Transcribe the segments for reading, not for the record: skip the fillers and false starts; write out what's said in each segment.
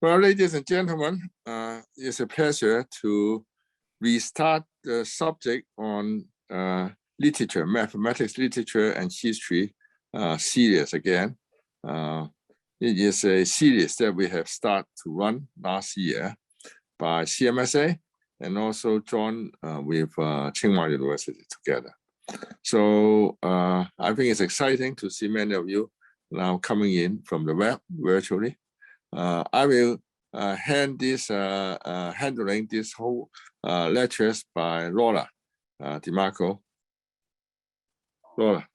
Well, ladies and gentlemen, it's a pleasure to restart the subject on literature, mathematics, literature, and history series again. It is a series that we have started to run last year by CMSA and also joined with Tsinghua University together. So I think it's exciting to see many of you now coming in from the web virtually. I will handling this whole lectures by Laura DiMarco. Laura.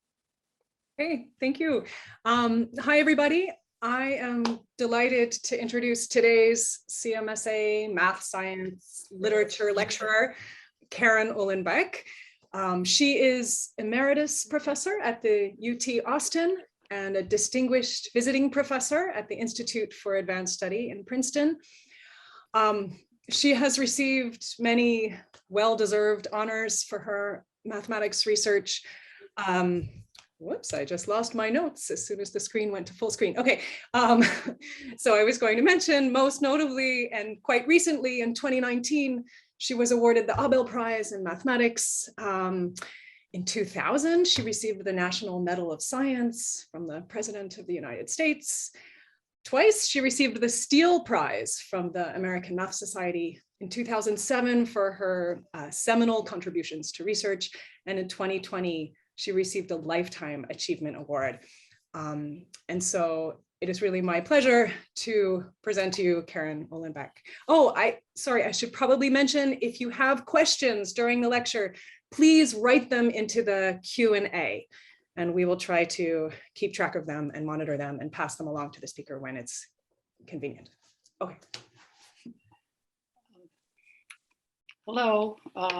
Hey, thank you. Hi, everybody. I am delighted to introduce today's CMSA Math Science Literature lecturer, Karen Uhlenbeck. She is emeritus professor at the UT Austin and a distinguished visiting professor at the Institute for Advanced Study in Princeton. She has received many well-deserved honors for her mathematics research. Whoops, I just lost my notes as soon as the screen went to full screen. Okay, so I was going to mention, most notably and quite recently in 2019, she was awarded the Abel Prize in Mathematics. In 2000, she received the National Medal of Science from the President of the United States. Twice, she received the Steele Prize from the American Math Society in 2007 for her seminal contributions to research. And in 2020, she received a Lifetime Achievement Award. And so it is really my pleasure to present to you Karen Uhlenbeck. Oh, sorry, I should probably mention, if you have questions during the lecture, please write them into the Q&A, and we will try to keep track of them and monitor them and pass them along to the speaker when it's convenient. Okay. Hello,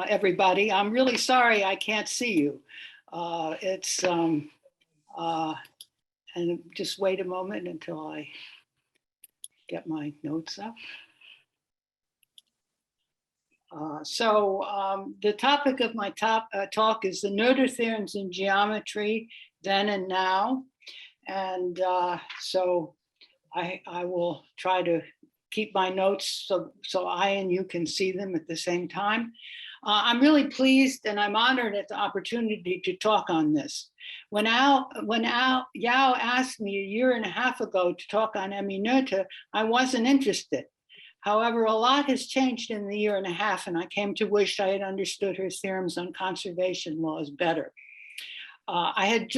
everybody. I'm really sorry I can't see you. And just wait a moment until I get my notes up. The topic of my talk is the Noether Theorems in geometry, then and now. And so I will try to keep my notes so I and you can see them at the same time. I'm really pleased and I'm honored at the opportunity to talk on this. When Yao asked me a year and a half ago to talk on Emmy Noether, I wasn't interested. However, a lot has changed in the year and a half, and I came to wish I had understood her theorems on conservation laws better. I had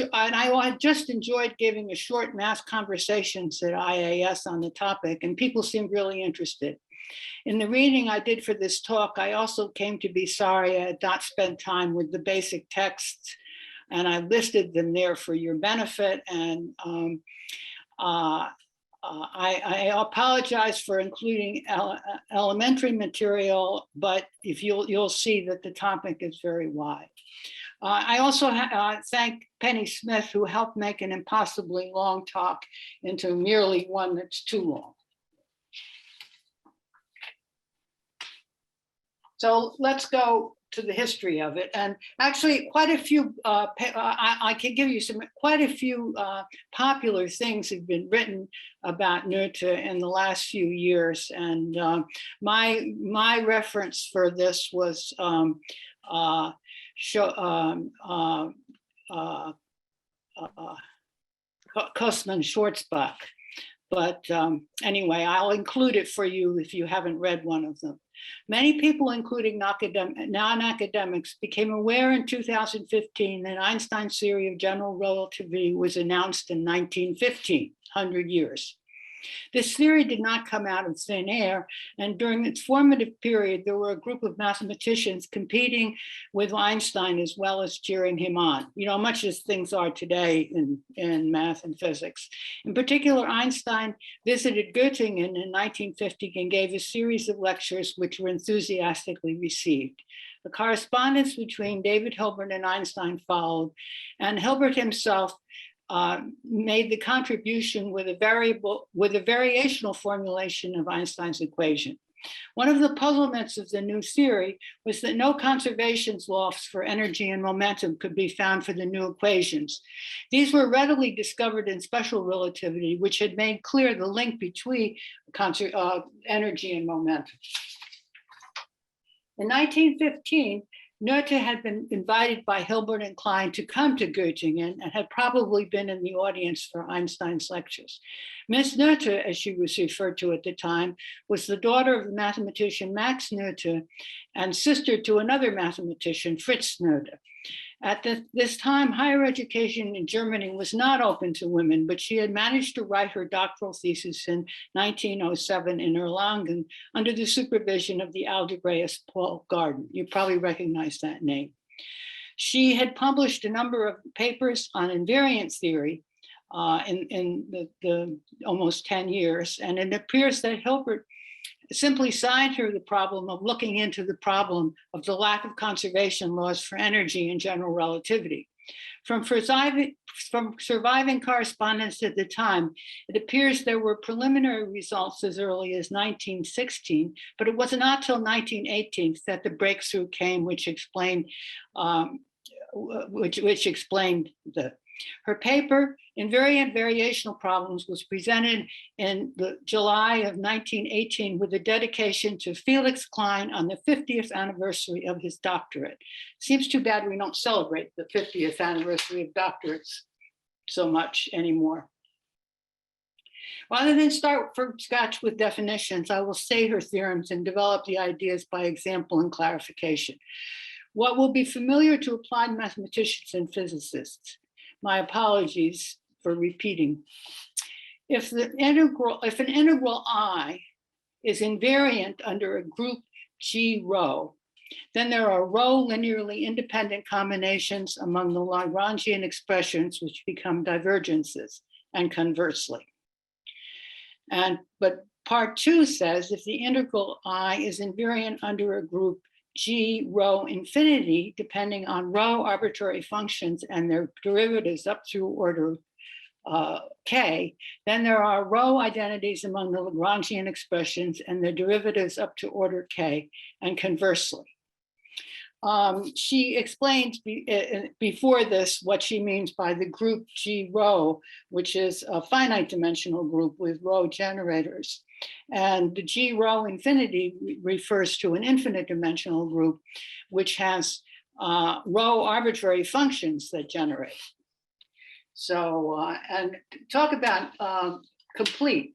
just enjoyed giving a short math conversations at IAS on the topic, and people seemed really interested. In the reading I did for this talk, I also came to be sorry I had not spent time with the basic texts, and I listed them there for your benefit. And I apologize for including elementary material, but if you'll see that the topic is very wide. I also thank Penny Smith, who helped make an impossibly long talk into merely one that's too long. So let's go to the history of it. And actually quite a few, I can give you quite a few popular things have been written about Noether in the last few years. And my reference for this was Kostman-Schwarzbach. But anyway, I'll include it for you if you haven't read one of them. Many people, including non-academics, became aware in 2015 that Einstein's theory of general relativity was announced in 1915, 100 years. This theory did not come out of thin air, and during its formative period, there were a group of mathematicians competing with Einstein as well as cheering him on, much as things are today in math and physics. In particular, Einstein visited Göttingen in 1950 and gave a series of lectures which were enthusiastically received. The correspondence between David Hilbert and Einstein followed, and Hilbert himself made the contribution with a variational formulation of Einstein's equation. One of the puzzlements of the new theory was that no conservation laws for energy and momentum could be found for the new equations. These were readily discovered in special relativity, which had made clear the link between energy and momentum. In 1915, Noether had been invited by Hilbert and Klein to come to Göttingen and had probably been in the audience for Einstein's lectures. Miss Noether, as she was referred to at the time, was the daughter of the mathematician Max Noether and sister to another mathematician, Fritz Noether. At this time, higher education in Germany was not open to women, but she had managed to write her doctoral thesis in 1907 in Erlangen under the supervision of the algebraist Paul Garden. You probably recognize that name. She had published a number of papers on invariant theory in the almost 10 years, and it appears that Hilbert simply signed her the problem of looking into the problem of the lack of conservation laws for energy in general relativity. From surviving correspondence at the time, it appears there were preliminary results as early as 1916, but it was not till 1918 that the breakthrough came, which explained her paper, Invariant Variational Problems, was presented in the July of 1918 with a dedication to Felix Klein on the 50th anniversary of his doctorate. Seems too bad we don't celebrate the 50th anniversary of doctorates so much anymore. Rather than start from scratch with definitions, I will say her theorems and develop the ideas by example and clarification. What will be familiar to applied mathematicians and physicists. My apologies for repeating. If an integral I is invariant under a group G rho, then there are rho linearly independent combinations among the Lagrangian expressions which become divergences, and conversely. But part 2 says if the integral I is invariant under a group G rho infinity, depending on rho arbitrary functions and their derivatives up through order K, then there are rho identities among the Lagrangian expressions and their derivatives up to order K, and conversely. She explained before this what she means by the group G rho, which is a finite dimensional group with rho generators. And the G rho infinity refers to an infinite dimensional group, which has rho arbitrary functions that generate. So, and talk about complete.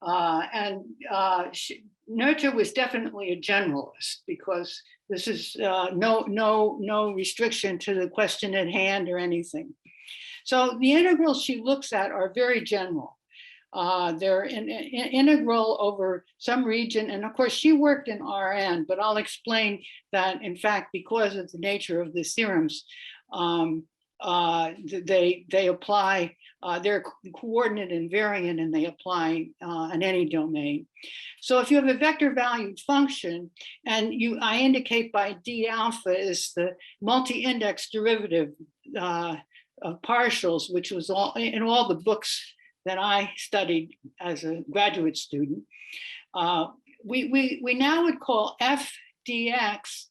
Noether was definitely a generalist because this is no restriction to the question at hand or anything. So the integrals she looks at are very general. They're integral over some region. And of course, she worked in Rn, but I'll explain that, in fact, because of the nature of the theorems, they apply, they're coordinate invariant and they apply in any domain. So if you have a vector valued function and I indicate by d alpha is the multi-index derivative of partials, which was in all the books that I studied as a graduate student, we now would call f dx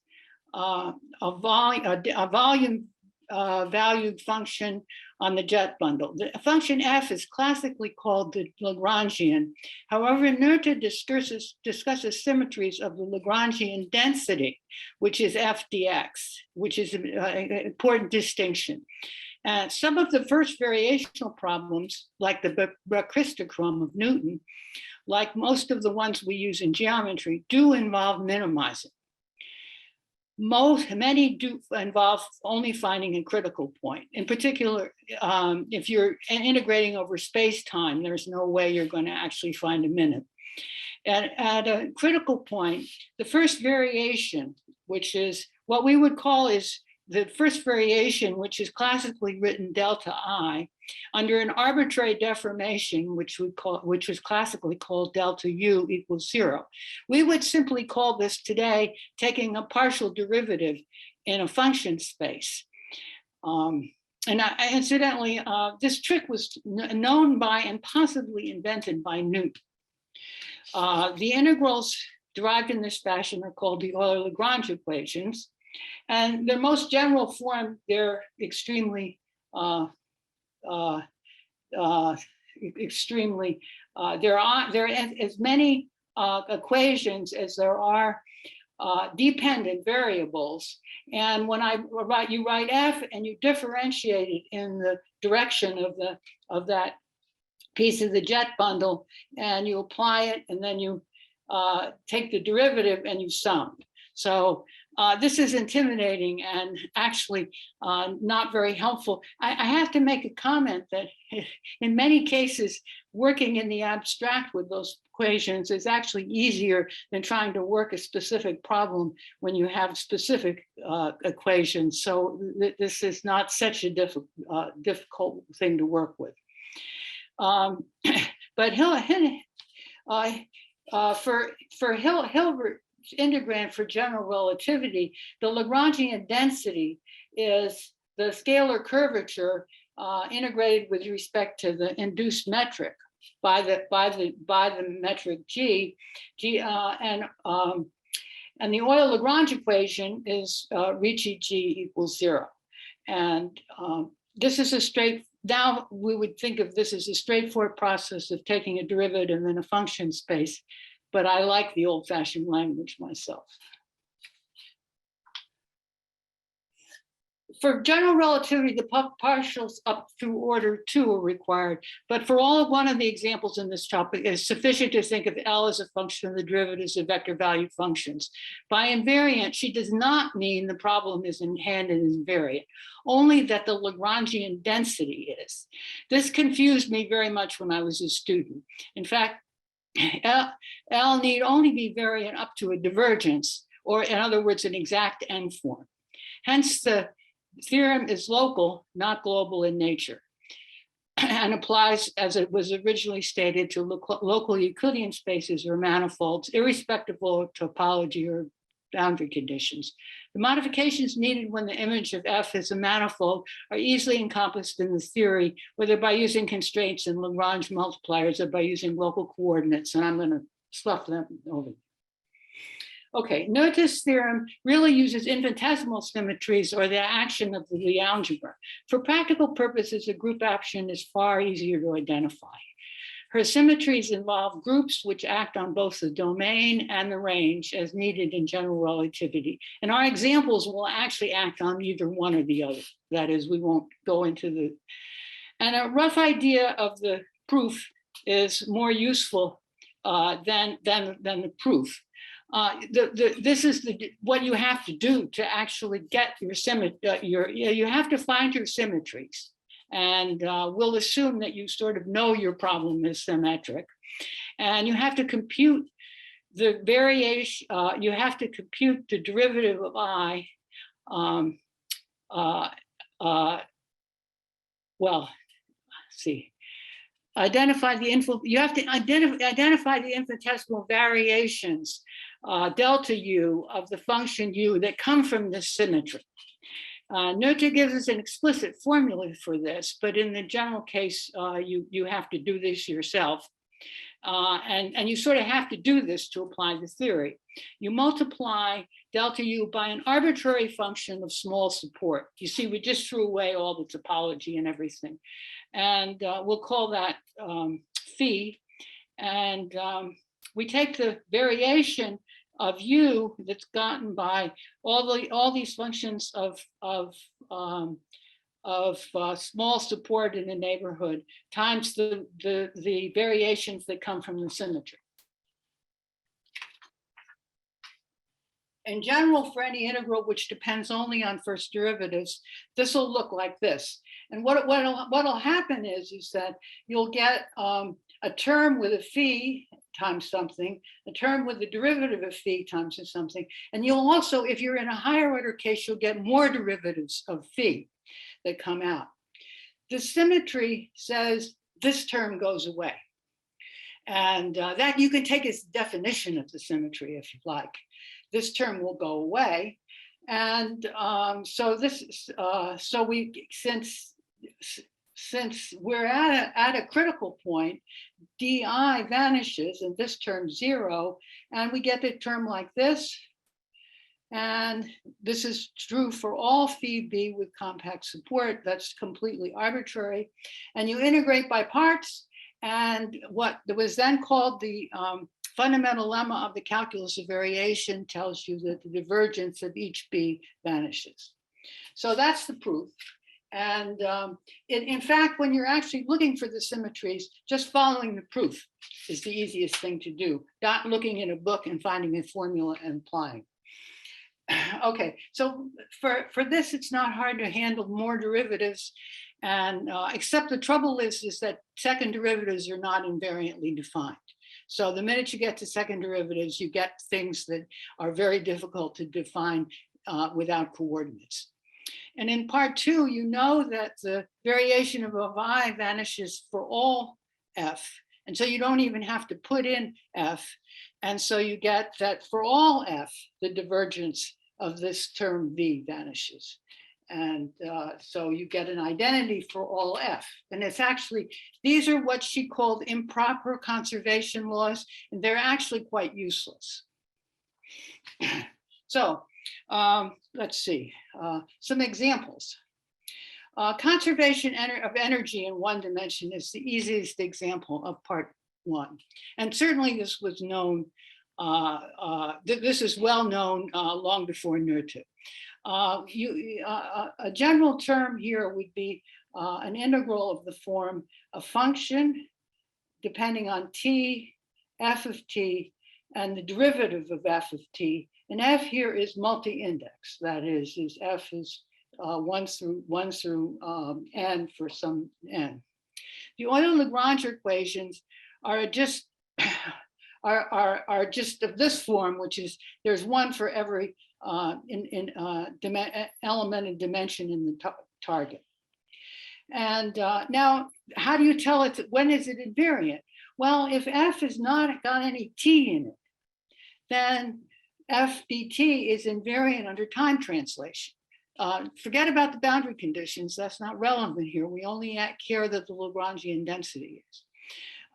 a volume valued function on the jet bundle. The function f is classically called the Lagrangian. However, Noether discusses symmetries of the Lagrangian density, which is f dx, which is an important distinction. Some of the first variational problems, like the Christochrom of Newton, like most of the ones we use in geometry, do involve minimizing. Many do involve only finding a critical point. In particular, if you're integrating over space-time, there's no way you're going to actually find a minute. At a critical point, the first variation, which is what we would call is the first variation, which is classically written delta I, under an arbitrary deformation, which was classically called delta U equals 0. We would simply call this today taking a partial derivative in a function space. Incidentally, this trick was known by and possibly invented by Newton. The integrals derived in this fashion are called the Euler-Lagrange equations. And their most general form, they're extremely, there are as many equations as there are dependent variables. And when you write f and you differentiate it in the direction of that piece of the jet bundle, and you apply it, and then you take the derivative and you sum. So this is intimidating and actually not very helpful. I have to make a comment that in many cases, working in the abstract with those equations is actually easier than trying to work a specific problem when you have specific equations. So this is not such a difficult thing to work with. But for Hilbert's integrand for general relativity, the Lagrangian density is the scalar curvature integrated with respect to the induced metric by the metric g, and the Euler-Lagrange equation is Ricci g equals 0, and this is now we would think of this as a straightforward process of taking a derivative in a function space, but I like the old-fashioned language myself. For general relativity, the partials up through order 2 are required, but for one of the examples in this topic, it's sufficient to think of L as a function of the derivatives of vector valued functions. By invariant, she does not mean the problem is in hand and is invariant, only that the Lagrangian density is. This confused me very much when I was a student. In fact, L need only be variant up to a divergence, or in other words, an exact n form. Hence, the theorem is local, not global in nature, and applies, as it was originally stated, to local Euclidean spaces or manifolds, irrespective of topology or boundary conditions. The modifications needed when the image of F is a manifold are easily encompassed in the theory, whether by using constraints and Lagrange multipliers or by using local coordinates, and I'm going to slough them over. Okay, Noether's theorem really uses infinitesimal symmetries or the action of the Lie algebra. For practical purposes, a group action is far easier to identify. Her symmetries involve groups which act on both the domain and the range as needed in general relativity. And our examples will actually act on either one or the other. That is, we won't go into the, and a rough idea of the proof is more useful than the proof. This is what you have to do to actually get your symmetry. You have to find your symmetries, and we'll assume that you sort of know your problem is symmetric, and you have to compute the variation. You have to compute the derivative of I. Well, let's see. Identify the you have to identify the infinitesimal variations, delta u of the function u that come from this symmetry. Noether gives us an explicit formula for this, but in the general case, you have to do this yourself. And you sort of have to do this to apply the theory. You multiply delta u by an arbitrary function of small support. You see, we just threw away all the topology and everything. And we'll call that phi. And we take the variation of u that's gotten by all these functions of small support in the neighborhood times the variations that come from the symmetry. In general, for any integral which depends only on first derivatives, this will look like this. And what'll happen is that you'll get a term with a phi times something, a term with the derivative of phi times something. And you'll also, if you're in a higher order case, you'll get more derivatives of phi that come out. The symmetry says this term goes away. And that you can take as definition of the symmetry if you like. This term will go away. And so since we're at a critical point, di vanishes and this turns 0, and we get the term like this. And this is true for all phi b with compact support. That's completely arbitrary. And you integrate by parts, and what was then called the fundamental lemma of the calculus of variation tells you that the divergence of each b vanishes. So that's the proof. And in fact, when you're actually looking for the symmetries, just following the proof is the easiest thing to do, not looking in a book and finding a formula and applying. Okay, so for this, it's not hard to handle more derivatives, and except the trouble is that second derivatives are not invariantly defined. So the minute you get to second derivatives, you get things that are very difficult to define without coordinates. And in part 2, you know that the variation of I vanishes for all f. And so you don't even have to put in f. And so you get that for all f, the divergence of this term v vanishes. And so you get an identity for all f. And it's actually, these are what she called improper conservation laws, and they're actually quite useless. So let's see, some examples. Conservation of energy in one dimension is the easiest example of part 1. And certainly this was known, this is well known long before Noether. A general term here would be an integral of the form a function depending on t, f of t, and the derivative of f of t. And f here is multi-index. That is f is 1 through n for some n. The Euler-Lagrange equations are just of this form, which is there's one for every element and dimension in the target. And now, how do you tell it? When is it invariant? Well, if f has not got any t in it, then f dt is invariant under time translation. Forget about the boundary conditions. That's not relevant here. We only care that the Lagrangian density is.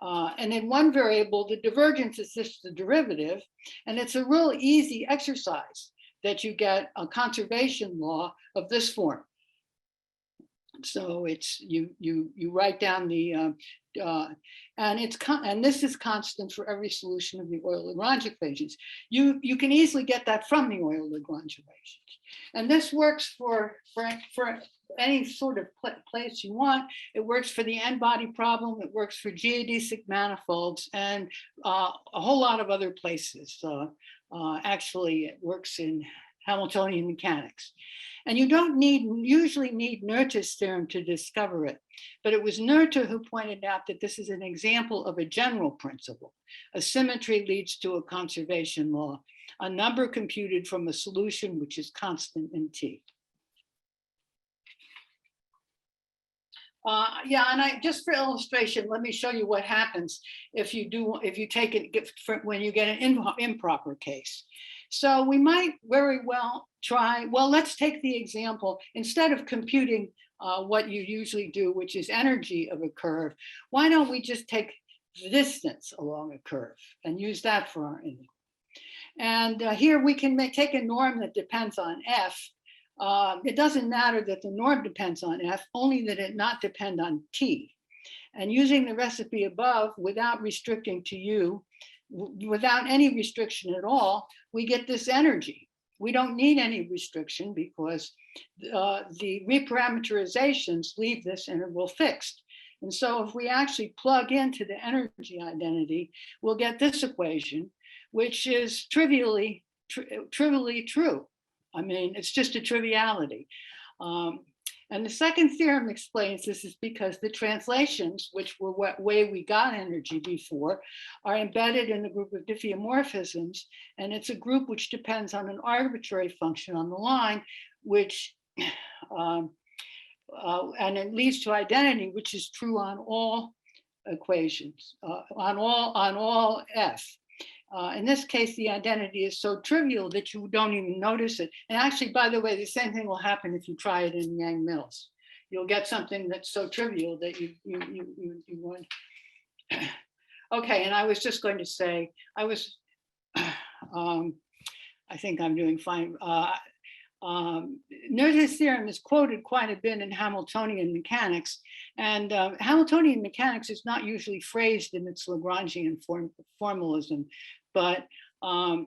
And in one variable, the divergence is just the derivative. And it's a real easy exercise that you get a conservation law of this form. So it's you write down the and this is constant for every solution of the Euler-Lagrange equations. You can easily get that from the Euler-Lagrange equations, and this works for any sort of place you want. It works for the n-body problem. It works for geodesic manifolds and a whole lot of other places. Actually, it works in Hamiltonian mechanics. And you don't usually need Noether's theorem to discover it, but it was Noether who pointed out that this is an example of a general principle. A symmetry leads to a conservation law, a number computed from a solution which is constant in T. And just for illustration, let me show you what happens if you take it when you get an improper case. So we might very well try, well, let's take the example, instead of computing what you usually do, which is energy of a curve, why don't we just take the distance along a curve and use that for our integral? And here we can take a norm that depends on f. It doesn't matter that the norm depends on f, only that it not depend on t. And using the recipe above without restricting to u, without any restriction at all, we get this energy. We don't need any restriction because the reparameterizations leave this integral fixed. And so if we actually plug into the energy identity, we'll get this equation, which is trivially true. I mean, it's just a triviality. And the second theorem explains this is because the translations, which were what way we got energy before, are embedded in a group of diffeomorphisms. And it's a group which depends on an arbitrary function on the line, which, and it leads to identity, which is true on all equations, on all f. In this case, the identity is so trivial that you don't even notice it. And actually, by the way, the same thing will happen if you try it in Yang-Mills. you'll get something that's so trivial that you want. Okay, and I was just going to say, I think I'm doing fine. Noether's theorem is quoted quite a bit in Hamiltonian mechanics, and Hamiltonian mechanics is not usually phrased in its Lagrangian formalism, but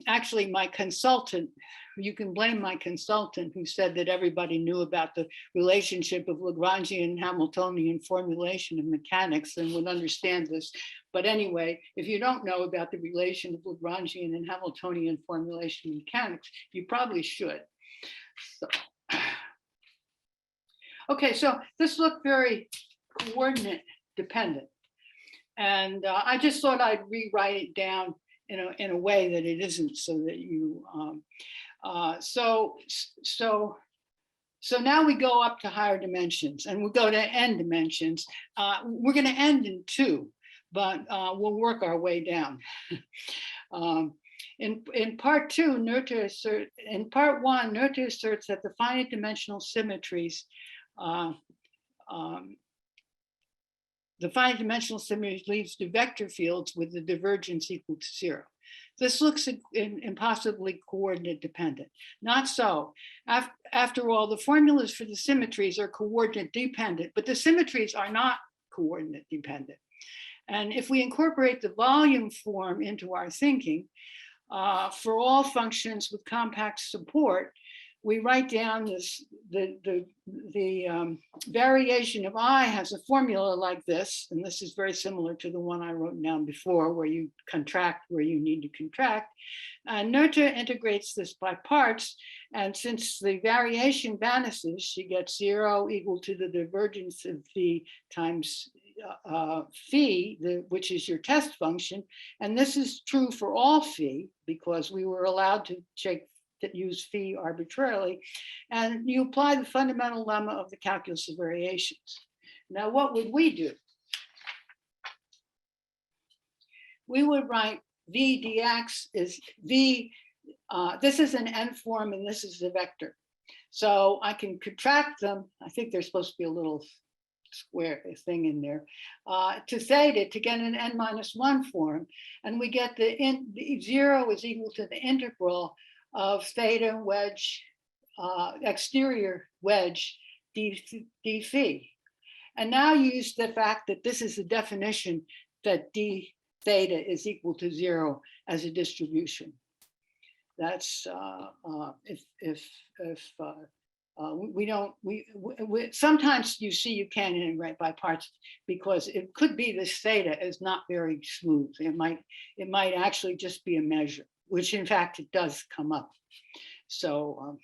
actually my consultant, you can blame my consultant who said that everybody knew about the relationship of Lagrangian and Hamiltonian formulation of mechanics and would understand this. But anyway, if you don't know about the relation of Lagrangian and Hamiltonian formulation of mechanics, you probably should. So, okay, so this looked very coordinate dependent. And I just thought I'd rewrite it down in a way that it isn't, so that you, so now we go up to higher dimensions and we go to n dimensions. We're going to end in 2, but we'll work our way down. In part 2, Noether asserts, in part 1, Noether asserts that the finite dimensional symmetries, the finite dimensional symmetry leads to vector fields with the divergence equal to 0. This looks impossibly coordinate dependent. Not so. After all, the formulas for the symmetries are coordinate dependent, but the symmetries are not coordinate dependent. And if we incorporate the volume form into our thinking, for all functions with compact support, we write down this, the variation of I has a formula like this, and this is very similar to the one I wrote down before, where you contract where you need to contract. And Noether integrates this by parts, and since the variation vanishes, she gets 0 equal to the divergence of phi times phi, which is your test function. And this is true for all phi, because we were allowed to use phi arbitrarily. And you apply the fundamental lemma of the calculus of variations. Now, what would we do? We would write v dx is v, this is an n form and this is a vector. So I can contract them. I think there's supposed to be a little square thing in there, to theta to get an n-1 form. And we get the 0 is equal to the integral of theta wedge, exterior wedge d phi. And now use the fact that this is the definition that d theta is equal to 0 as a distribution. That's sometimes you see you can't integrate by parts because it could be this theta is not very smooth. It might actually just be a measure, which in fact it does come up. So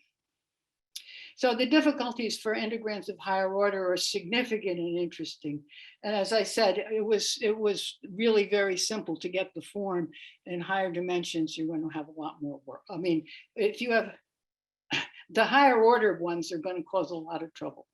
so the difficulties for integrands of higher order are significant and interesting. And as I said, it was really very simple to get the form. In higher dimensions, you're going to have a lot more work. I mean, if you have the higher order ones are going to cause a lot of trouble.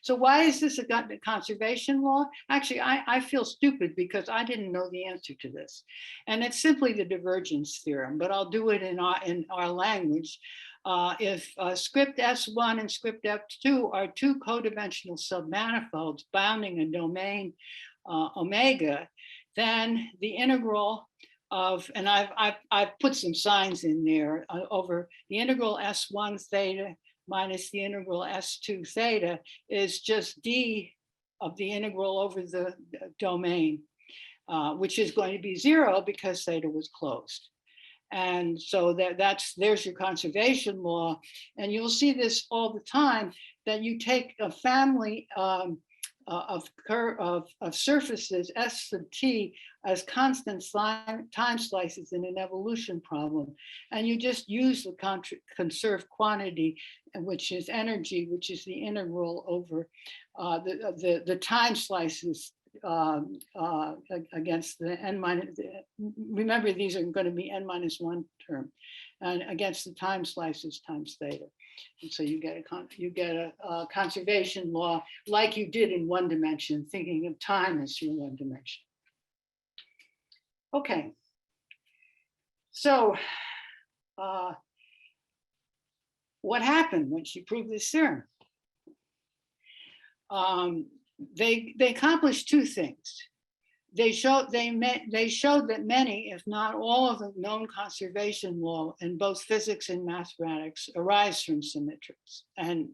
So why is this a conservation law? Actually, I feel stupid because I didn't know the answer to this. And it's simply the divergence theorem, but I'll do it in our language. If script S1 and script S2 are 2 codimensional submanifolds bounding a domain omega, then the integral of, and I've put some signs in there, over the integral S1 theta minus the integral S2 theta is just d of the integral over the domain, which is going to be 0 because theta was closed. And so there's your conservation law. And you'll see this all the time, that you take a family of surfaces S sub t as constant time slices in an evolution problem. And you just use the conserved quantity, which is energy, which is the integral over the time slices against the n minus, remember these are going to be n-1 term, and against the time slices times theta. And so you get a conservation law like you did in 1 dimension, thinking of time as your 1 dimension. Okay, so what happened when she proved this theorem? they accomplished two things. They showed that many, if not all, of the known conservation law in both physics and mathematics arise from symmetrics. And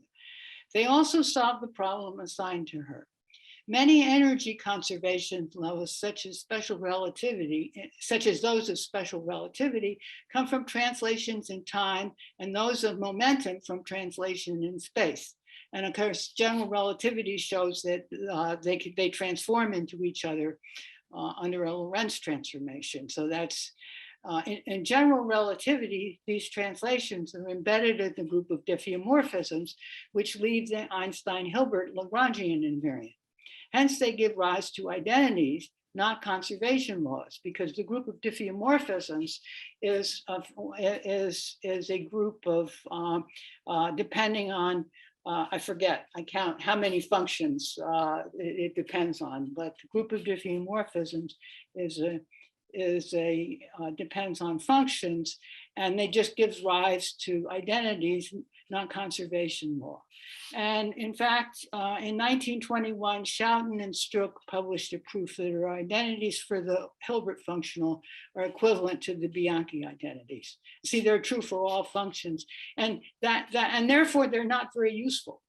they also solved the problem assigned to her. Many energy conservation laws, such as those of special relativity, come from translations in time, and those of momentum from translation in space. And of course, general relativity shows that they transform into each other under a Lorentz transformation. So that's, in general relativity, these translations are embedded in the group of diffeomorphisms, which leave the Einstein-Hilbert Lagrangian invariant. Hence, they give rise to identities, not conservation laws, because the group of diffeomorphisms is a group of, depending on, I forget, I count how many functions it depends on, but the group of diffeomorphisms depends on functions, and they just gives rise to identities, not conservation law. And in fact, in 1921, Schouten and Struck published a proof that our identities for the Hilbert functional are equivalent to the Bianchi identities. See, they're true for all functions, and and therefore they're not very useful.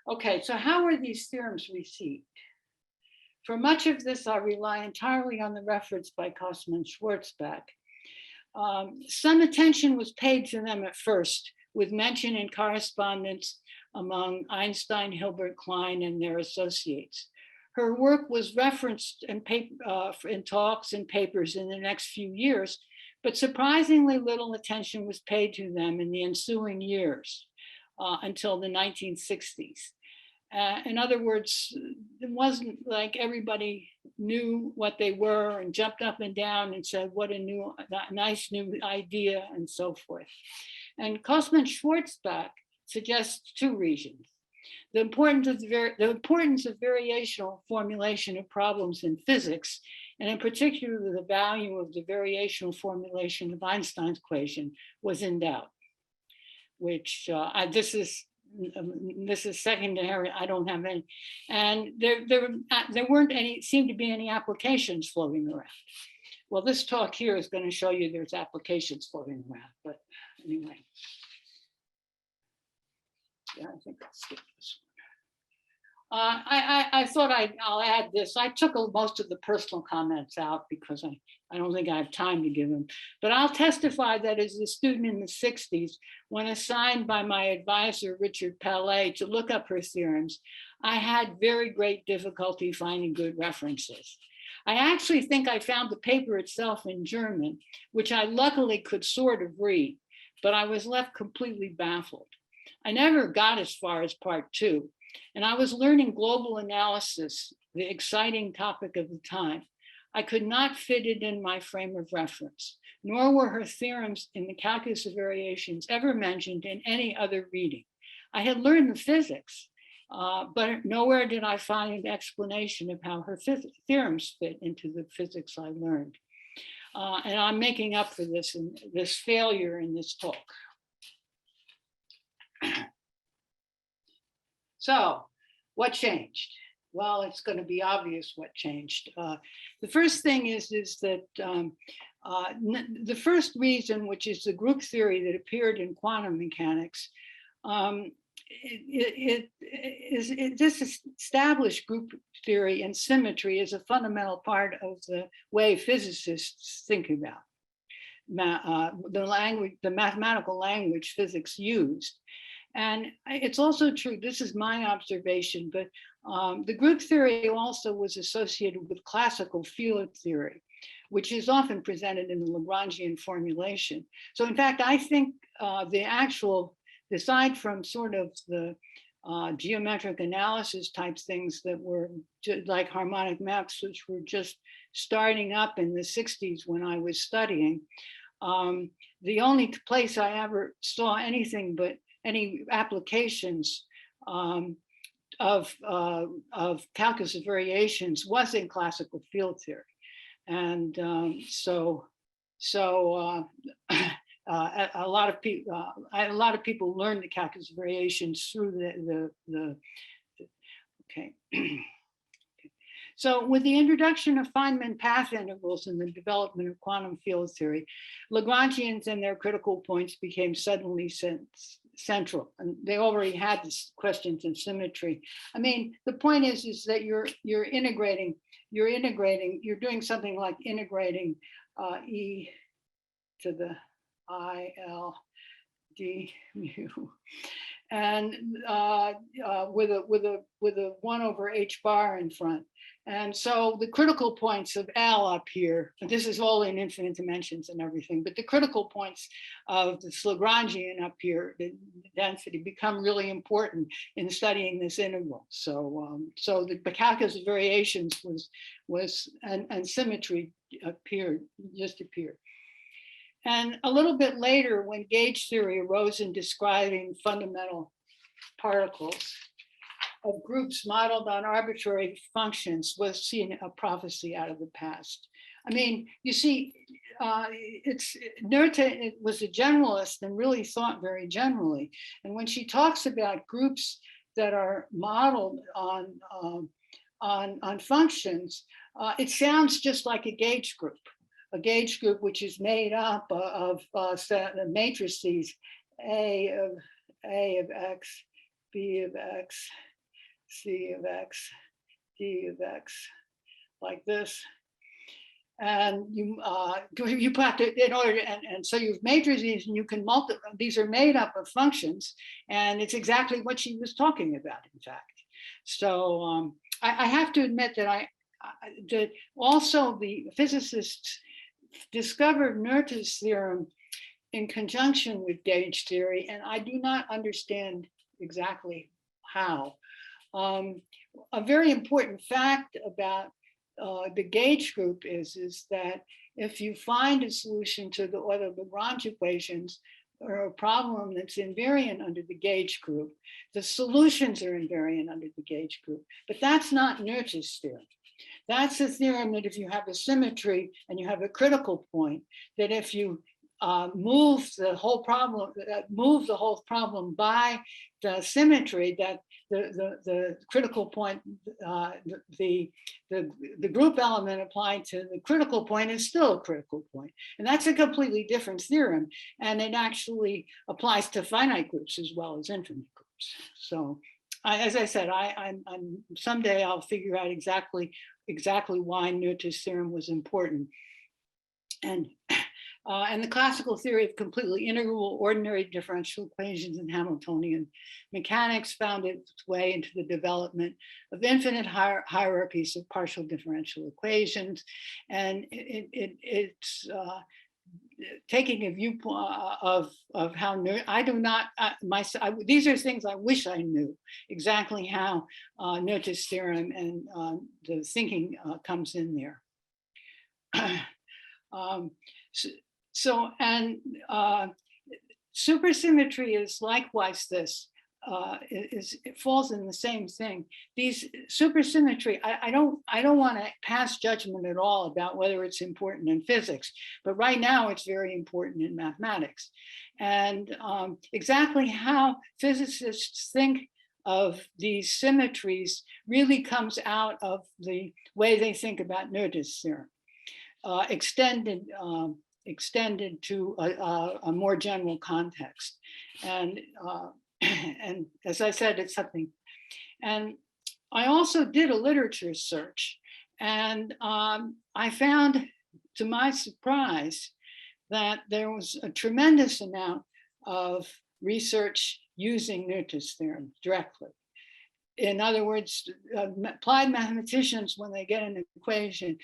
Okay. So how are these theorems received? For much of this, I rely entirely on the reference by Kosman and Schwarzbach. Some attention was paid to them at first, with mention in correspondence among Einstein, Hilbert, Klein, and their associates. Her work was referenced in talks and papers in the next few years, but surprisingly little attention was paid to them in the ensuing years until the 1960s. In other words, it wasn't like everybody knew what they were and jumped up and down and said, what a nice new idea, and so forth. And Kosman-Schwarzbach suggests two reasons. The importance of variational formulation of problems in physics, and in particular, the value of the variational formulation of Einstein's equation, was in doubt, which this is secondary. I don't have any, and there weren't any, seemed to be any applications floating around. Well, this talk here is going to show you there's applications floating around, but anyway. Yeah, I think I'll skip this one. I thought I'll add this. I took most of the personal comments out because I don't think I have time to give them. But I'll testify that as a student in the 60s, when assigned by my advisor, Richard Palais, to look up her theorems, I had very great difficulty finding good references. I actually think I found the paper itself in German, which I luckily could sort of read, but I was left completely baffled. I never got as far as part 2, and I was learning global analysis, the exciting topic of the time. I could not fit it in my frame of reference, nor were her theorems in the calculus of variations ever mentioned in any other reading. I had learned the physics, but nowhere did I find an explanation of how her theorems fit into the physics I learned. And I'm making up for this failure in this talk. So, what changed? Well, it's going to be obvious what changed. The first thing is that the first reason, which is the group theory that appeared in quantum mechanics, this established group theory and symmetry is a fundamental part of the way physicists think about the mathematical language physics used. And it's also true, this is my observation, but the group theory also was associated with classical field theory, which is often presented in the Lagrangian formulation. So in fact, I think aside from sort of the geometric analysis type things that were like harmonic maps, which were just starting up in the 60s when I was studying, the only place I ever saw anything but any applications of calculus of variations was in classical field theory. And a lot of people learn the calculus variations through okay. So with the introduction of Feynman path integrals and the development of quantum field theory, Lagrangians and their critical points became suddenly central. And they already had these questions in symmetry. I mean, the point is that you're integrating, you're doing something like integrating e to the I L D mu, and with a 1 over h bar in front. And so the critical points of L up here, and this is all in infinite dimensions and everything, but the critical points of the Lagrangian up here, the density, become really important in studying this integral. So so the calculus variations and symmetry just appeared. And a little bit later, when gauge theory arose in describing fundamental particles of groups modeled on arbitrary functions, was seen a prophecy out of the past. I mean, you see, Noether was a generalist and really thought very generally. And when she talks about groups that are modeled on functions, it sounds just like a gauge group. A gauge group which is made up of matrices A of X, B of X, C of X, D of X, like this. And you have to, in order to, and so you've matrices and you can multiply, these are made up of functions, and it's exactly what she was talking about, in fact. So I have to admit that that also the physicists discovered Noether's theorem in conjunction with gauge theory, and I do not understand exactly how. A very important fact about the gauge group is that if you find a solution to the Euler-Lagrange equations or a problem that's invariant under the gauge group, the solutions are invariant under the gauge group, but that's not Noether's theorem. That's the theorem that if you have a symmetry and you have a critical point, that if you move the whole problem by the symmetry, that the critical point, the group element applied to the critical point is still a critical point. And that's a completely different theorem. And it actually applies to finite groups as well as infinite groups. So as I said, I'm someday I'll figure out exactly why Noether's theorem was important. And the classical theory of completely integrable ordinary differential equations in Hamiltonian mechanics found its way into the development of infinite hierarchies of partial differential equations. And it's taking a viewpoint of how I do not, these are things I wish I knew exactly how Noether's theorem and the thinking comes in there. Supersymmetry is likewise this. It falls in the same thing. These supersymmetry, I don't want to pass judgment at all about whether it's important in physics, but right now it's very important in mathematics. And exactly how physicists think of these symmetries really comes out of the way they think about Noether's theorem, extended to a more general context. And as I said, it's something. And I also did a literature search, and I found, to my surprise, that there was a tremendous amount of research using Noether's theorem directly. In other words, applied mathematicians, when they get an equation,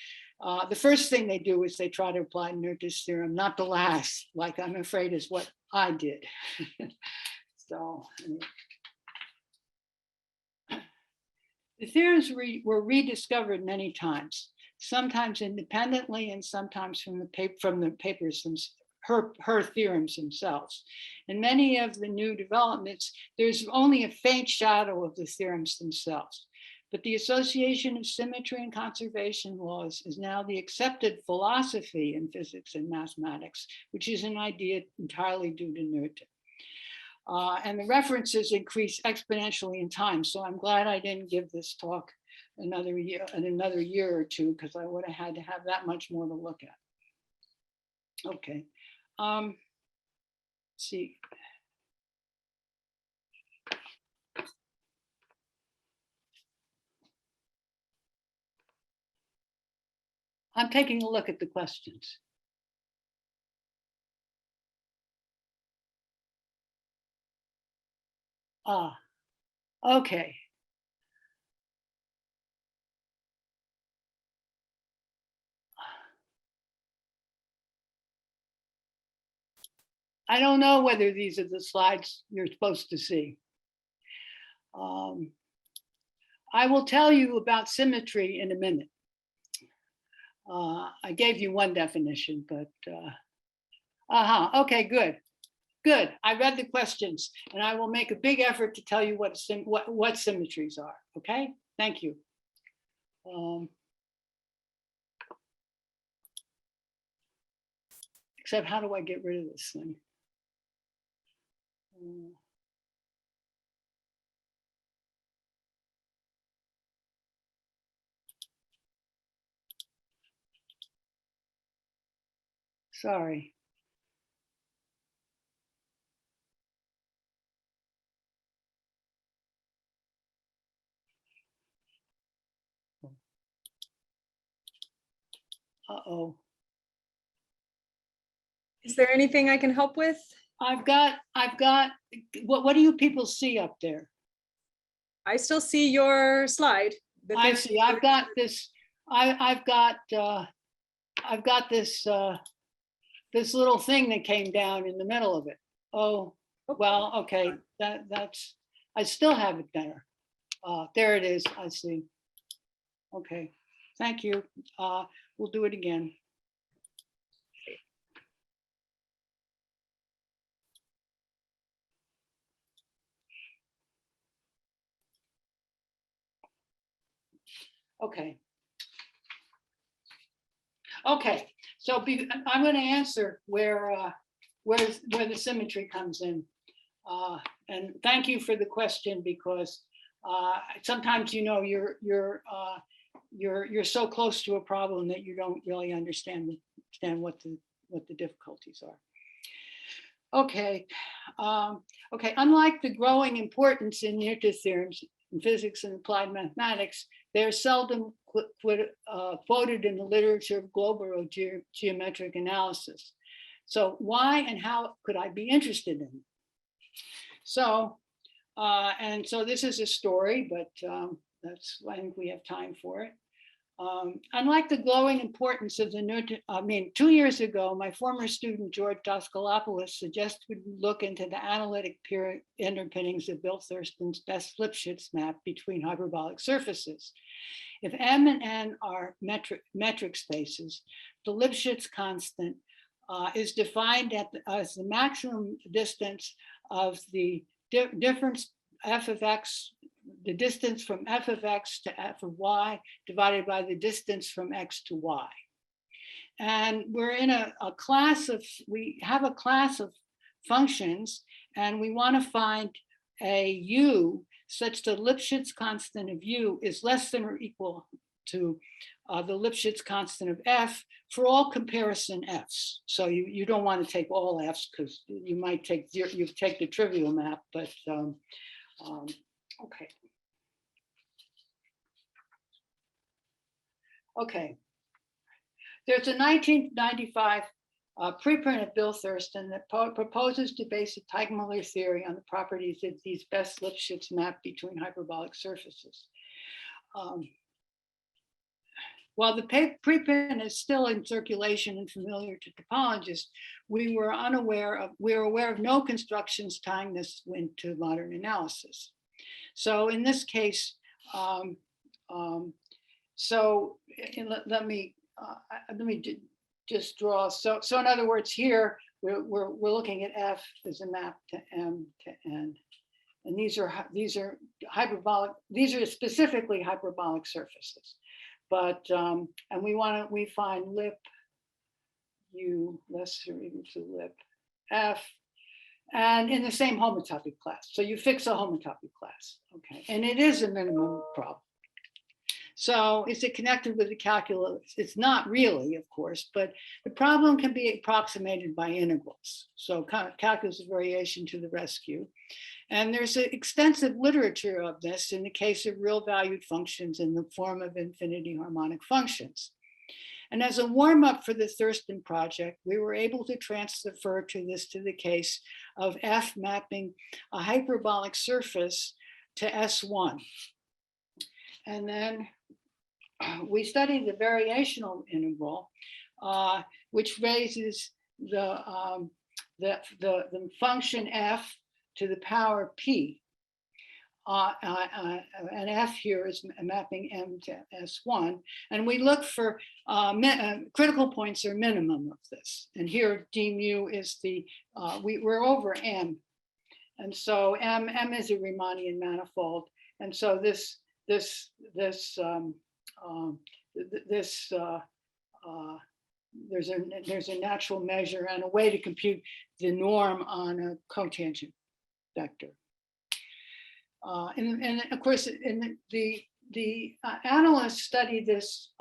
the first thing they do is they try to apply Noether's theorem, not the last, like I'm afraid is what I did. So the theorems were rediscovered many times, sometimes independently and sometimes from the papers her theorems themselves. And many of the new developments, there's only a faint shadow of the theorems themselves. but the association of symmetry and conservation laws is now the accepted philosophy in physics and mathematics, which is an idea entirely due to Noether. And the references increase exponentially in time. So I'm glad I didn't give this talk another year or two, because I would have had to have that much more to look at. Okay. Let's see. I'm taking a look at the questions. Okay. I don't know whether these are the slides you're supposed to see. I will tell you about symmetry in a minute. I gave you one definition, but okay, good. Good. I read the questions, and I will make a big effort to tell you what symmetries are. Okay, thank you. Except, how do I get rid of this thing? Sorry. Uh-oh. Is there anything I can help with? I've got, what do you people see up there? I still see your slide. I see, I've got this, I've got this, this little thing that came down in the middle of it. Oh, well, okay, that's, I still have it there. There it is, I see. Okay, thank you. We'll do it again. Okay. Okay, so I'm going to answer where the symmetry comes in, and thank you for the question, because sometimes, you know, you're so close to a problem that you don't really understand what the difficulties are. Okay, okay. Unlike the growing importance in Noether theorems in physics and applied mathematics, they're seldom quoted in the literature of global or geometric analysis. So why and how could I be interested in it? So, and so this is a story, but that's, I think we have time for it. Unlike the glowing importance of the Noether, 2 years ago, my former student, George Daskalopoulos, suggested we look into the analytic underpinnings of Bill Thurston's best Lipschitz map between hyperbolic surfaces. If M and N are metric spaces, the Lipschitz constant is defined as the maximum distance of the difference f of x, the distance from f of x to f of y divided by the distance from x to y. And we're in a class of, we have a class of functions, and we want to find a u such that Lipschitz constant of u is less than or equal to the Lipschitz constant of f for all comparison f's. So you don't want to take all f's, because you might take you take the trivial map, but okay. Okay. There's a 1995 preprint of Bill Thurston that proposes to base a Teigmuller theory on the properties of these best Lipschitz map between hyperbolic surfaces. While the preprint is still in circulation and familiar to topologists, we were aware of no constructions tying this into modern analysis. So in this case, let me just draw. So in other words, here we're looking at F as a map to M to N, and these are hyperbolic, these are specifically hyperbolic surfaces. But, and we find lip U, let's read to lip F, and in the same homotopy class. So you fix a homotopy class, okay? And it is a minimum problem. So is it connected with the calculus? It's not really, of course, but the problem can be approximated by integrals. So calculus variation to the rescue. And there's an extensive literature of this in the case of real valued functions in the form of infinity harmonic functions. And as a warm up for the Thurston project, we were able to transfer to the case of F mapping a hyperbolic surface to S1. And then we studied the variational integral, which raises the function F to the power P. And F here is mapping M to S1. And we look for critical points or minimum of this. And here d mu is the, we're over M. And so M is a Riemannian manifold. And so there's a natural measure and a way to compute the norm on a cotangent vector. And of course, the analysts study this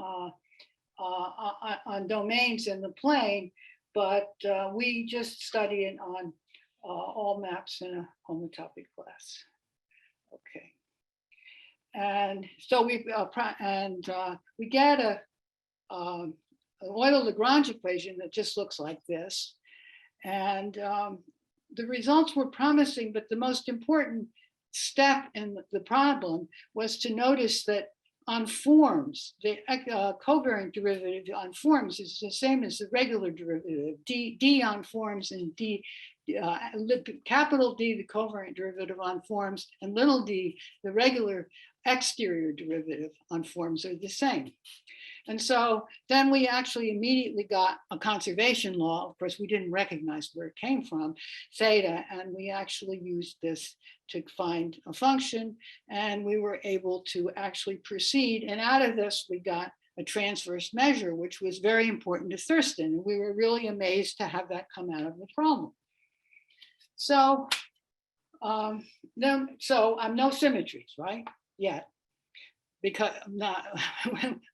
on domains in the plane, but we just study it on all maps in a homotopy class. Okay. And so we get an Euler-Lagrange equation that just looks like this. And the results were promising, but the most important step in the problem was to notice that on forms, the covariant derivative on forms is the same as the regular derivative. D on forms and capital D, the covariant derivative on forms, and little d, the regular exterior derivative on forms are the same. And so then we actually immediately got a conservation law. Of course, we didn't recognize where it came from, theta, and we actually used this to find a function, and we were able to actually proceed. And out of this, we got a transverse measure, which was very important to Thurston. And we were really amazed to have that come out of the problem. So, so I'm no symmetries, right? Yet. Because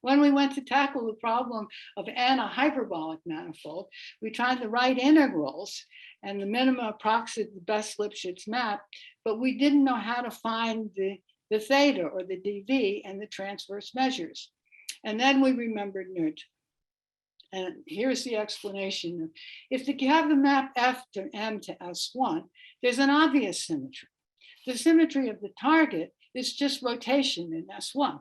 when we went to tackle the problem of n, a hyperbolic manifold, we tried the right integrals and the minima approximated the best Lipschitz map, but we didn't know how to find the theta or the dv and the transverse measures. And then we remembered Noether. And here's the explanation. If you have the map F to M to S1, there's an obvious symmetry. The symmetry of the target is just rotation in S1.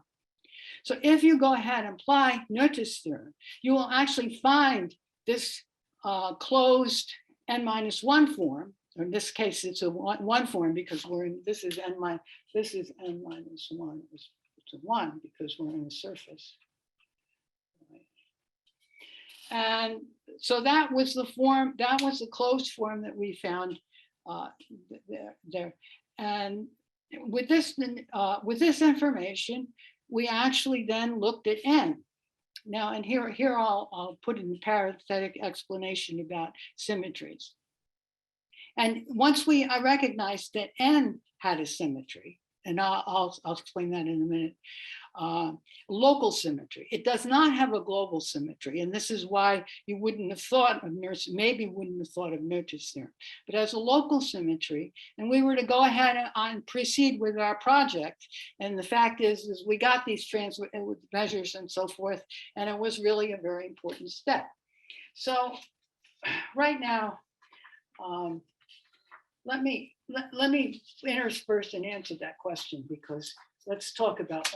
So if you go ahead and apply Noether's theorem, you will actually find this closed n-1 form, or in this case, it's a one form because this is n-1, it's a 1 because we're in a surface. And so that was the form, that was the closed form that we found there. And with this information, we actually then looked at n. Now, and here I'll put in a parenthetic explanation about symmetries. And once I recognized that n had a symmetry, and I'll explain that in a minute, local symmetry. It does not have a global symmetry, and this is why you wouldn't have thought of Noether's theorem. But as a local symmetry, and we were to go ahead and proceed with our project, and the fact is we got these measures and so forth, and it was really a very important step. So right now, let me intersperse and answer that question, because let's talk about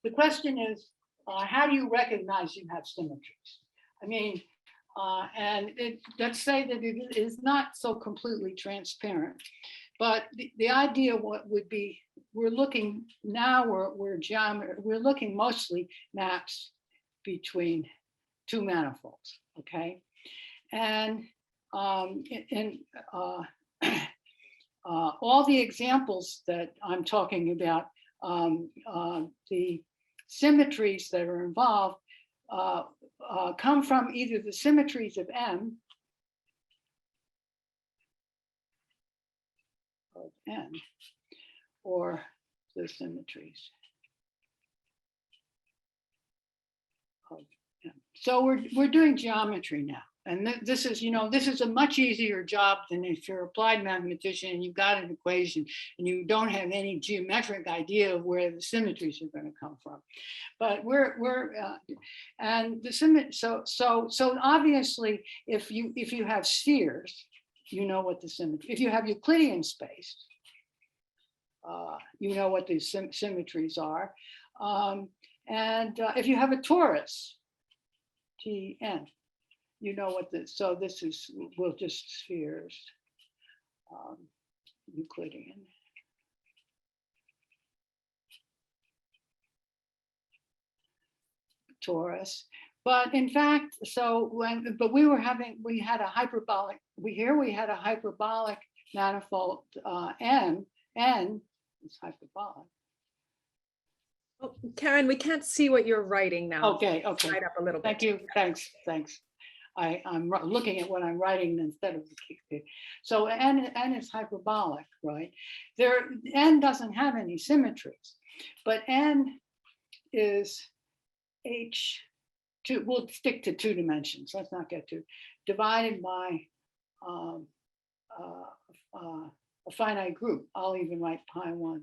the question is, how do you recognize you have symmetries? I mean, and let's say that it is not so completely transparent, but the idea would be, we're looking now, we're looking mostly maps between two manifolds, okay? And all the examples that I'm talking about, the symmetries that are involved come from either the symmetries of M of N or the symmetries of M. So we're doing geometry now. And this is, this is a much easier job than if you're an applied mathematician and you've got an equation and you don't have any geometric idea of where the symmetries are going to come from. But and the symmetry. So obviously, if you have spheres, you know what the symmetry. If you have Euclidean space, you know what the symmetries are. And if you have a torus, Tn. You know what this, so this is, we'll just spheres, Euclidean. Torus. But in fact, we had a hyperbolic, we had a hyperbolic manifold N is hyperbolic. Oh, Karen, we can't see what you're writing now. Okay. Slide up a little bit. Thank you, thanks. I'm looking at what I'm writing instead of the. So N is hyperbolic, right? N doesn't have any symmetries, but N is H2. We'll stick to 2 dimensions. Let's not get to divided by a finite group. I'll even write pi1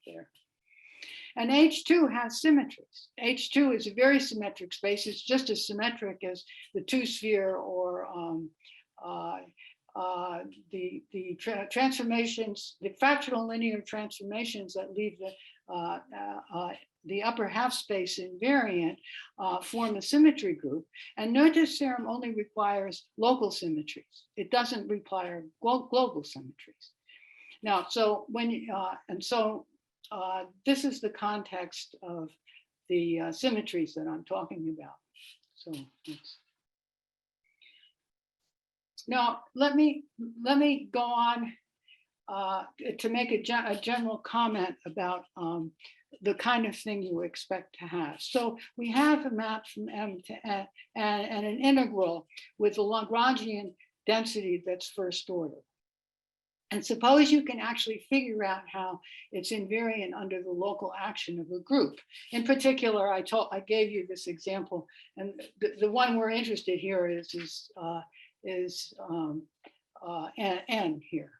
there. And H2 has symmetries. H2 is a very symmetric space. It's just as symmetric as the 2-sphere or the transformations, the fractional linear transformations that leave the upper half space invariant form a symmetry group. And Noether's theorem only requires local symmetries. It doesn't require global symmetries. Now, so when this is the context of the symmetries that I'm talking about. So now let me go on to make a general comment about the kind of thing you expect to have. So we have a map from M to N and an integral with a Lagrangian density that's first order. And suppose you can actually figure out how it's invariant under the local action of a group. In particular, I gave you this example, and the one we're interested here is N here.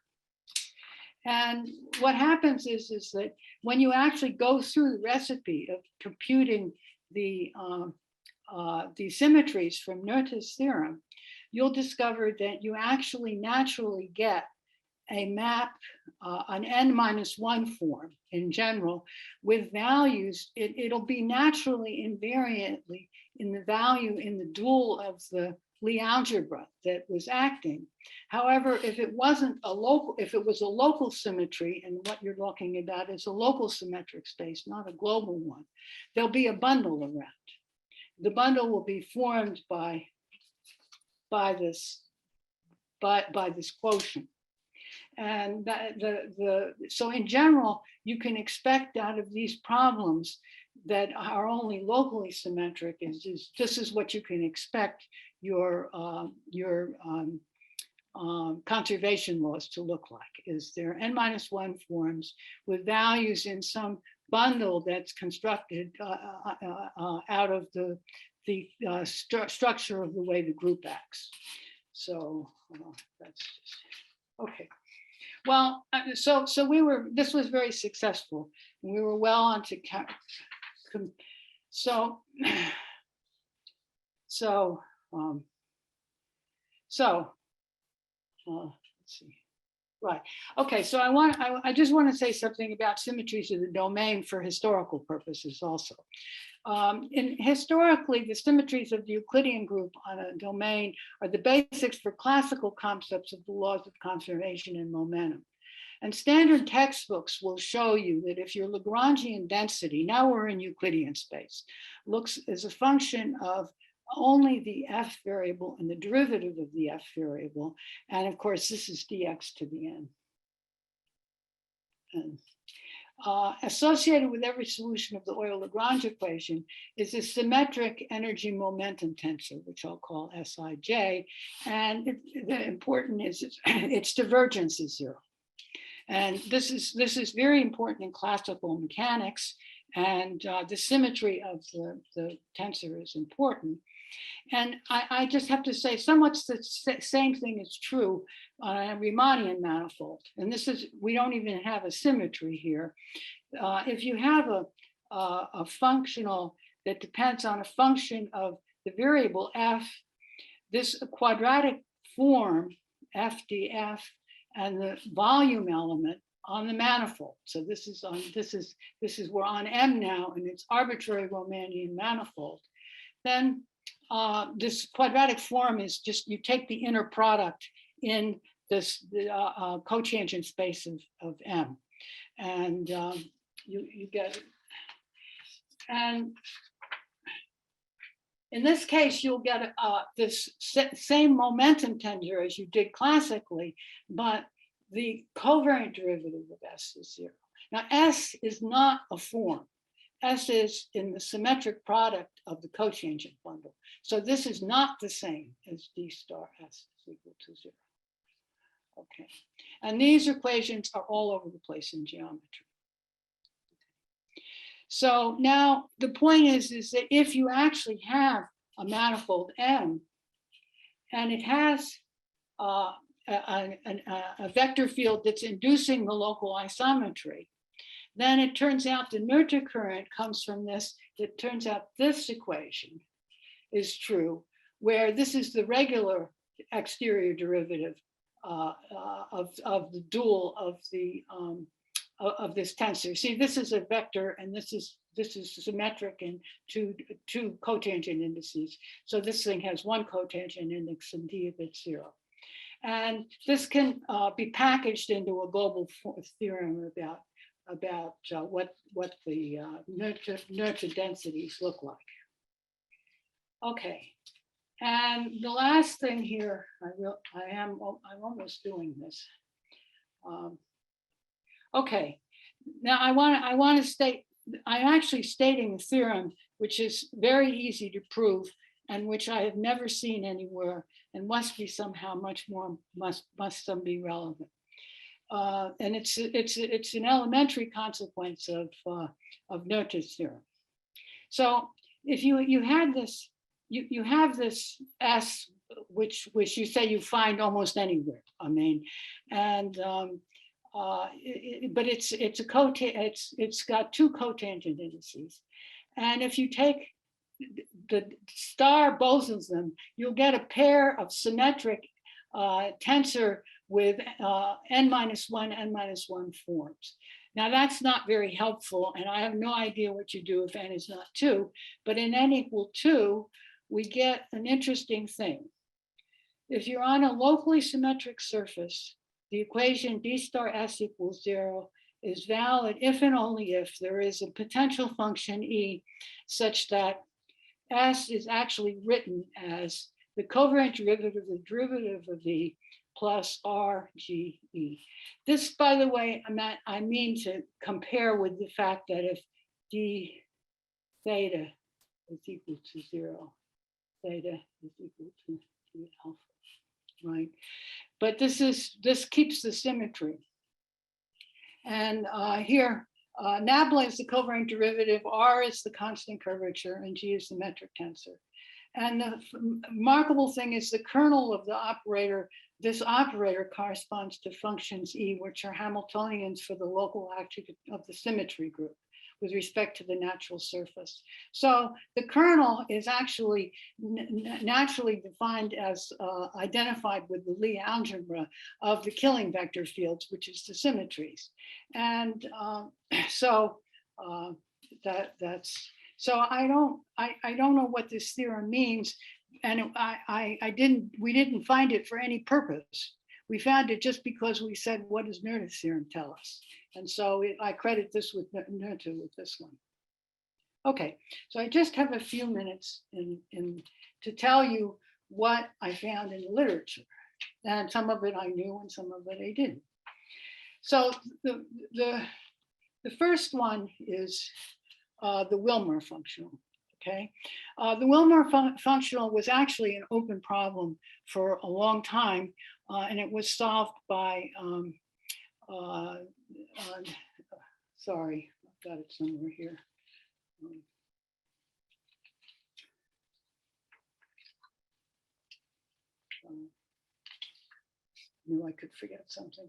And what happens is that when you actually go through the recipe of computing the symmetries from Noether's theorem, you'll discover that you actually naturally get a map, an n-1 form in general, with values. It'll be naturally invariantly in the value in the dual of the Lie algebra that was acting. However, if it was a local symmetry, and what you're talking about is a local symmetric space, not a global one, there'll be a bundle around. The bundle will be formed by this quotient. And so in general, you can expect out of these problems that are only locally symmetric, this is what you can expect your conservation laws to look like, is there n-1 forms with values in some bundle that's constructed out of the structure of the way the group acts. So that's just, okay. Well, so this was very successful. We were well on to let's see. Right. Okay. So I just want to say something about symmetries of the domain for historical purposes also. Historically, the symmetries of the Euclidean group on a domain are the basics for classical concepts of the laws of conservation and momentum. And standard textbooks will show you that if your Lagrangian density, now we're in Euclidean space, looks as a function of only the f variable and the derivative of the f variable, and of course this is dx to the n. Associated with every solution of the Euler-Lagrange equation is a symmetric energy momentum tensor, which I'll call Sij. And the important is its divergence is 0. And this is very important in classical mechanics, and the symmetry of the tensor is important. And I just have to say, somewhat the same thing is true on a Riemannian manifold. And this is, we don't even have a symmetry here. If you have a functional that depends on a function of the variable f, this quadratic form, f df, and the volume element on the manifold. So this is we're on M now, and it's arbitrary Riemannian manifold. Then this quadratic form is just, you take the inner product in this cotangent space of M, and you get it. And in this case, you'll get this same momentum tensor as you did classically, but the covariant derivative of S is 0. Now, S is not a form. S is in the symmetric product of the cotangent bundle. So this is not the same as d star S is equal to 0. Okay, and these equations are all over the place in geometry. So now the point is that if you actually have a manifold M, and it has a vector field that's inducing the local isometry, then it turns out the Noether current comes from this. It turns out this equation is true, where this is the regular exterior derivative of the dual of this tensor. See, this is a vector, and this is symmetric in two cotangent indices. So this thing has one cotangent index and d of its 0. And this can be packaged into a global theorem about what the Noether densities look like. Okay, and the last thing here, I'm almost doing this. Okay, now I want to state, I'm actually stating a theorem which is very easy to prove and which I have never seen anywhere and must be somehow much more, must be relevant. And it's an elementary consequence of Noether's theorem. So if you had this, you have this S, which you say you find almost anywhere. I mean, and but it's got two cotangent indices, and if you take the star both of them, you'll get a pair of symmetric tensor with n-1, n-1 forms. Now that's not very helpful, and I have no idea what you do if n is not 2, but in n equal 2, we get an interesting thing. If you're on a locally symmetric surface, the equation d star s equals 0 is valid if and only if there is a potential function E such that S is actually written as the covariant derivative of E plus RGE. This, by the way, I mean to compare with the fact that if d theta is equal to 0, theta is equal to d alpha, right? But this keeps the symmetry. And here, nabla is the covariant derivative, R is the constant curvature, and G is the metric tensor. And the remarkable thing is the kernel of the operator, this operator corresponds to functions E, which are Hamiltonians for the local attribute of the symmetry group with respect to the natural surface. So the kernel is actually naturally defined as identified with the Lie algebra of the Killing vector fields, which is the symmetries. And so so I don't know what this theorem means, and we didn't find it for any purpose. We found it just because we said, what does Noether's theorem tell us? And so I credit this with Noether with this one. Okay, so I just have a few minutes to tell you what I found in the literature. And some of it I knew and some of it I didn't. So the first one is the Wilmer functional. Okay, the Wilmer functional was actually an open problem for a long time, and it was solved by sorry, I've got it somewhere here. Knew I could forget something.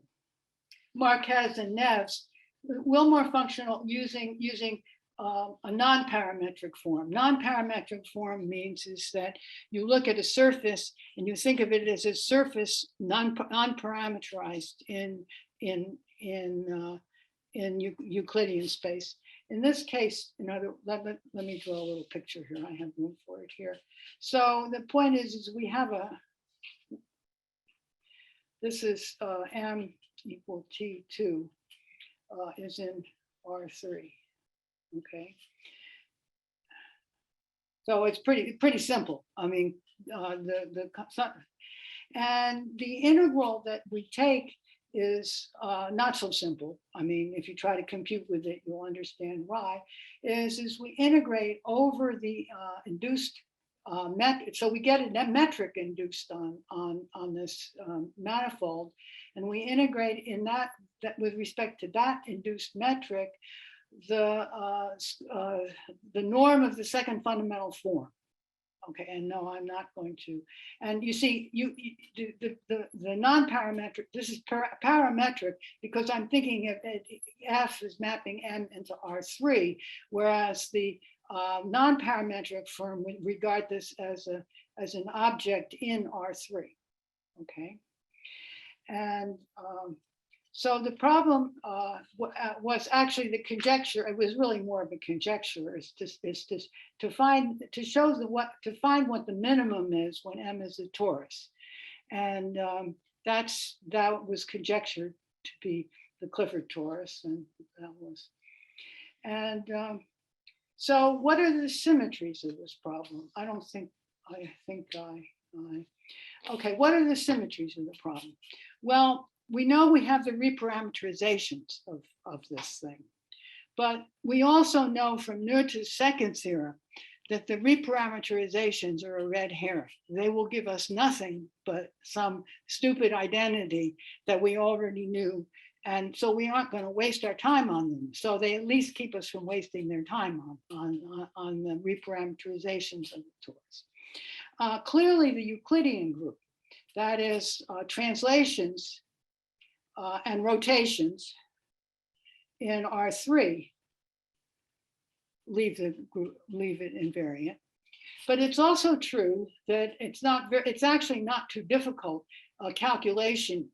Marquez and Neves, Wilmer functional using a non-parametric form. Non-parametric form means is that you look at a surface and you think of it as a surface non-parameterized in Euclidean space. In this case, let me draw a little picture here. I have room for it here. So the point is we have this is M equal T2 is in R3. Okay. So it's pretty simple. I mean, and the integral that we take is not so simple. I mean, if you try to compute with it, you'll understand why. Is we integrate over the induced metric, so we get a metric induced on this manifold, and we integrate in that with respect to that induced metric the norm of the second fundamental form. Okay, and no, I'm not going to. And you see, the non-parametric, this is parametric because I'm thinking of F is mapping M into R3, whereas the non-parametric form would regard this as an object in R3. Okay, and so the problem was actually the conjecture. It was really more of a conjecture. It's just to find what the minimum is when M is a torus, and that was conjectured to be the Clifford torus, and that was. And so, what are the symmetries of this problem? Okay. What are the symmetries of the problem? Well, we know we have the reparameterizations of this thing, but we also know from Noether's second theorem that the reparameterizations are a red herring. They will give us nothing but some stupid identity that we already knew, and so we aren't going to waste our time on them. So they at least keep us from wasting their time on the reparameterizations of the torus. Clearly, the Euclidean group, that is translations and rotations in R3 leave it invariant. But it's also true that it's actually not too difficult a calculation,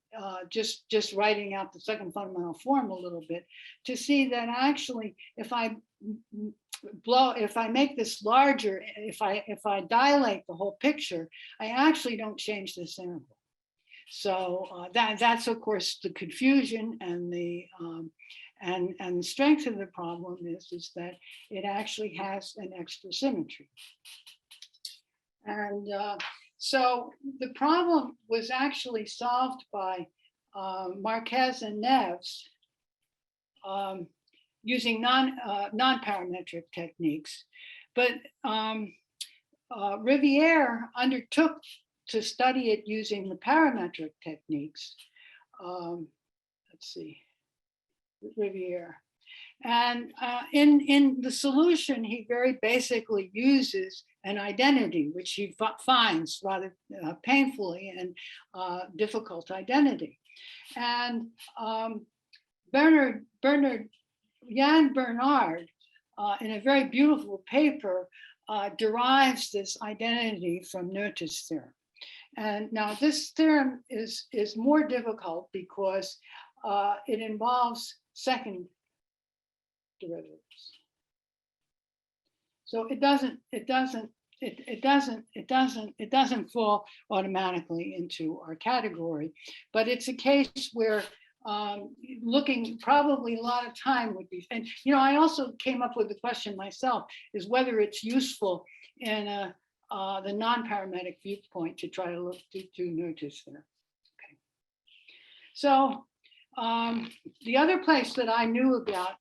just writing out the second fundamental form a little bit, to see that actually if I make this larger, if I dilate the whole picture, I actually don't change this interval. So that's of course the confusion, and the strength of the problem is that it actually has an extra symmetry. And so the problem was actually solved by Marquez and Neves using non-parametric techniques, but Riviere undertook to study it using the parametric techniques. Let's see, Riviere. And in the solution, he very basically uses an identity, which he finds rather painfully and difficult identity. And Jan Bernard, in a very beautiful paper, derives this identity from Noether's theorem. And now this theorem is more difficult because it involves second derivatives. So it doesn't fall automatically into our category, but it's a case where looking, probably a lot of time would be, and I also came up with the question myself, is whether it's useful in the non-parametric viewpoint to try to look to Noether's theorem. Okay. So The other place that I knew about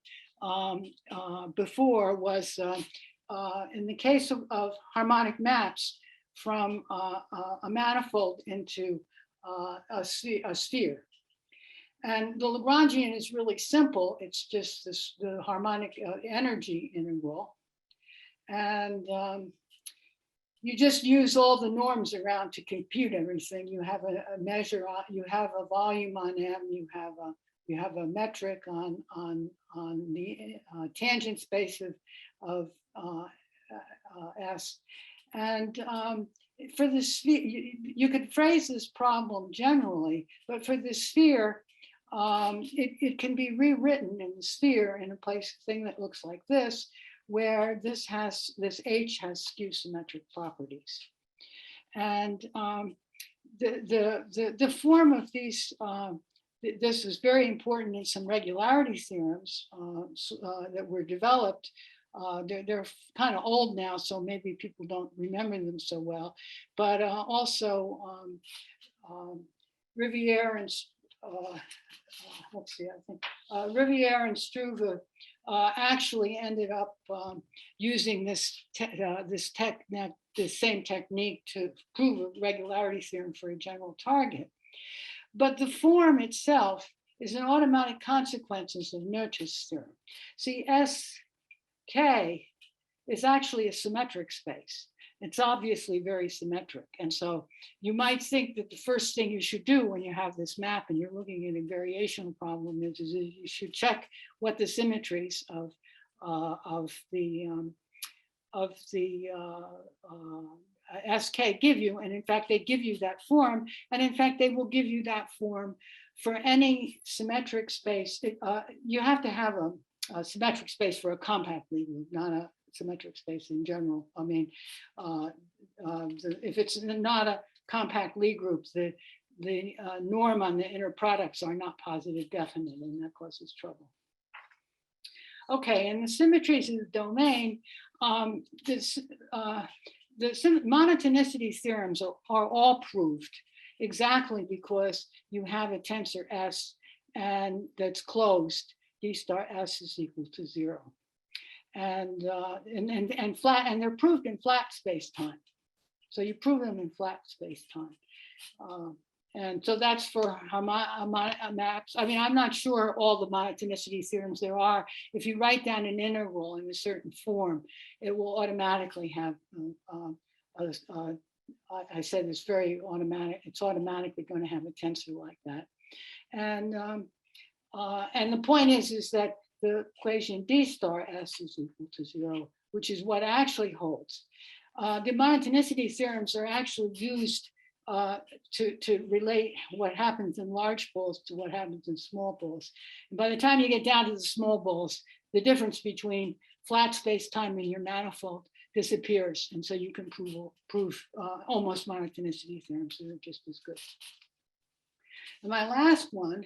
before was in the case of harmonic maps from a manifold into a sphere. And the Lagrangian is really simple. It's just the harmonic energy integral. And you just use all the norms around to compute everything. You have a measure, you have a volume on M, you have a metric on the tangent space of S. And for the sphere, you could phrase this problem generally, but for the sphere, it can be rewritten in the sphere in a thing that looks like this, where this H has skew symmetric properties. And the form of these, this is very important in some regularity theorems that were developed. They're kind of old now, so maybe people don't remember them so well, but also Riviere and let's see, I think Riviere and Struve actually ended up using this same technique to prove a regularity theorem for a general target. But the form itself is an automatic consequence of Noether's theorem. See, SK is actually a symmetric space. It's obviously very symmetric. And so you might think that the first thing you should do when you have this map and you're looking at a variational problem is you should check what the symmetries of the SK give you. And in fact, they give you that form. And in fact, they will give you that form for any symmetric space. You have to have a symmetric space for a compact Lie group, not a symmetric space in general. I mean, if it's not a compact Lie group, the norm on the inner products are not positive definite, and that causes trouble. Okay, and the symmetries of the domain, the monotonicity theorems are all proved exactly because you have a tensor S and that's closed, D star S is equal to 0. And flat, and they're proved in flat space-time. So you prove them in flat space-time. And so that's for maps. I mean, I'm not sure all the monotonicity theorems there are. If you write down an integral in a certain form, it will automatically have, I said it's very automatic, it's automatically going to have a tensor like that. And the point is that the equation D star S is equal to 0, which is what actually holds. The monotonicity theorems are actually used to relate what happens in large balls to what happens in small balls. And by the time you get down to the small balls, the difference between flat space-time and your manifold disappears. And so you can prove almost monotonicity theorems that are just as good. And my last one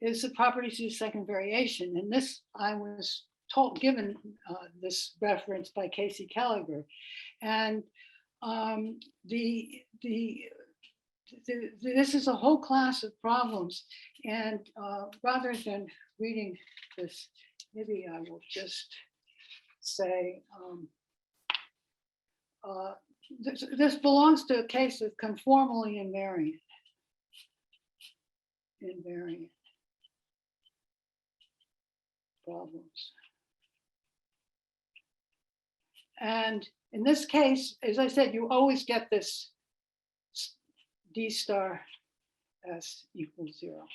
is the properties of the second variation. And this, I was given this reference by Casey Kelliger. And this is a whole class of problems. And rather than reading this, maybe I will just say, this belongs to a case of conformally invariant. Problems. And in this case, as I said, you always get this D star S equals 0.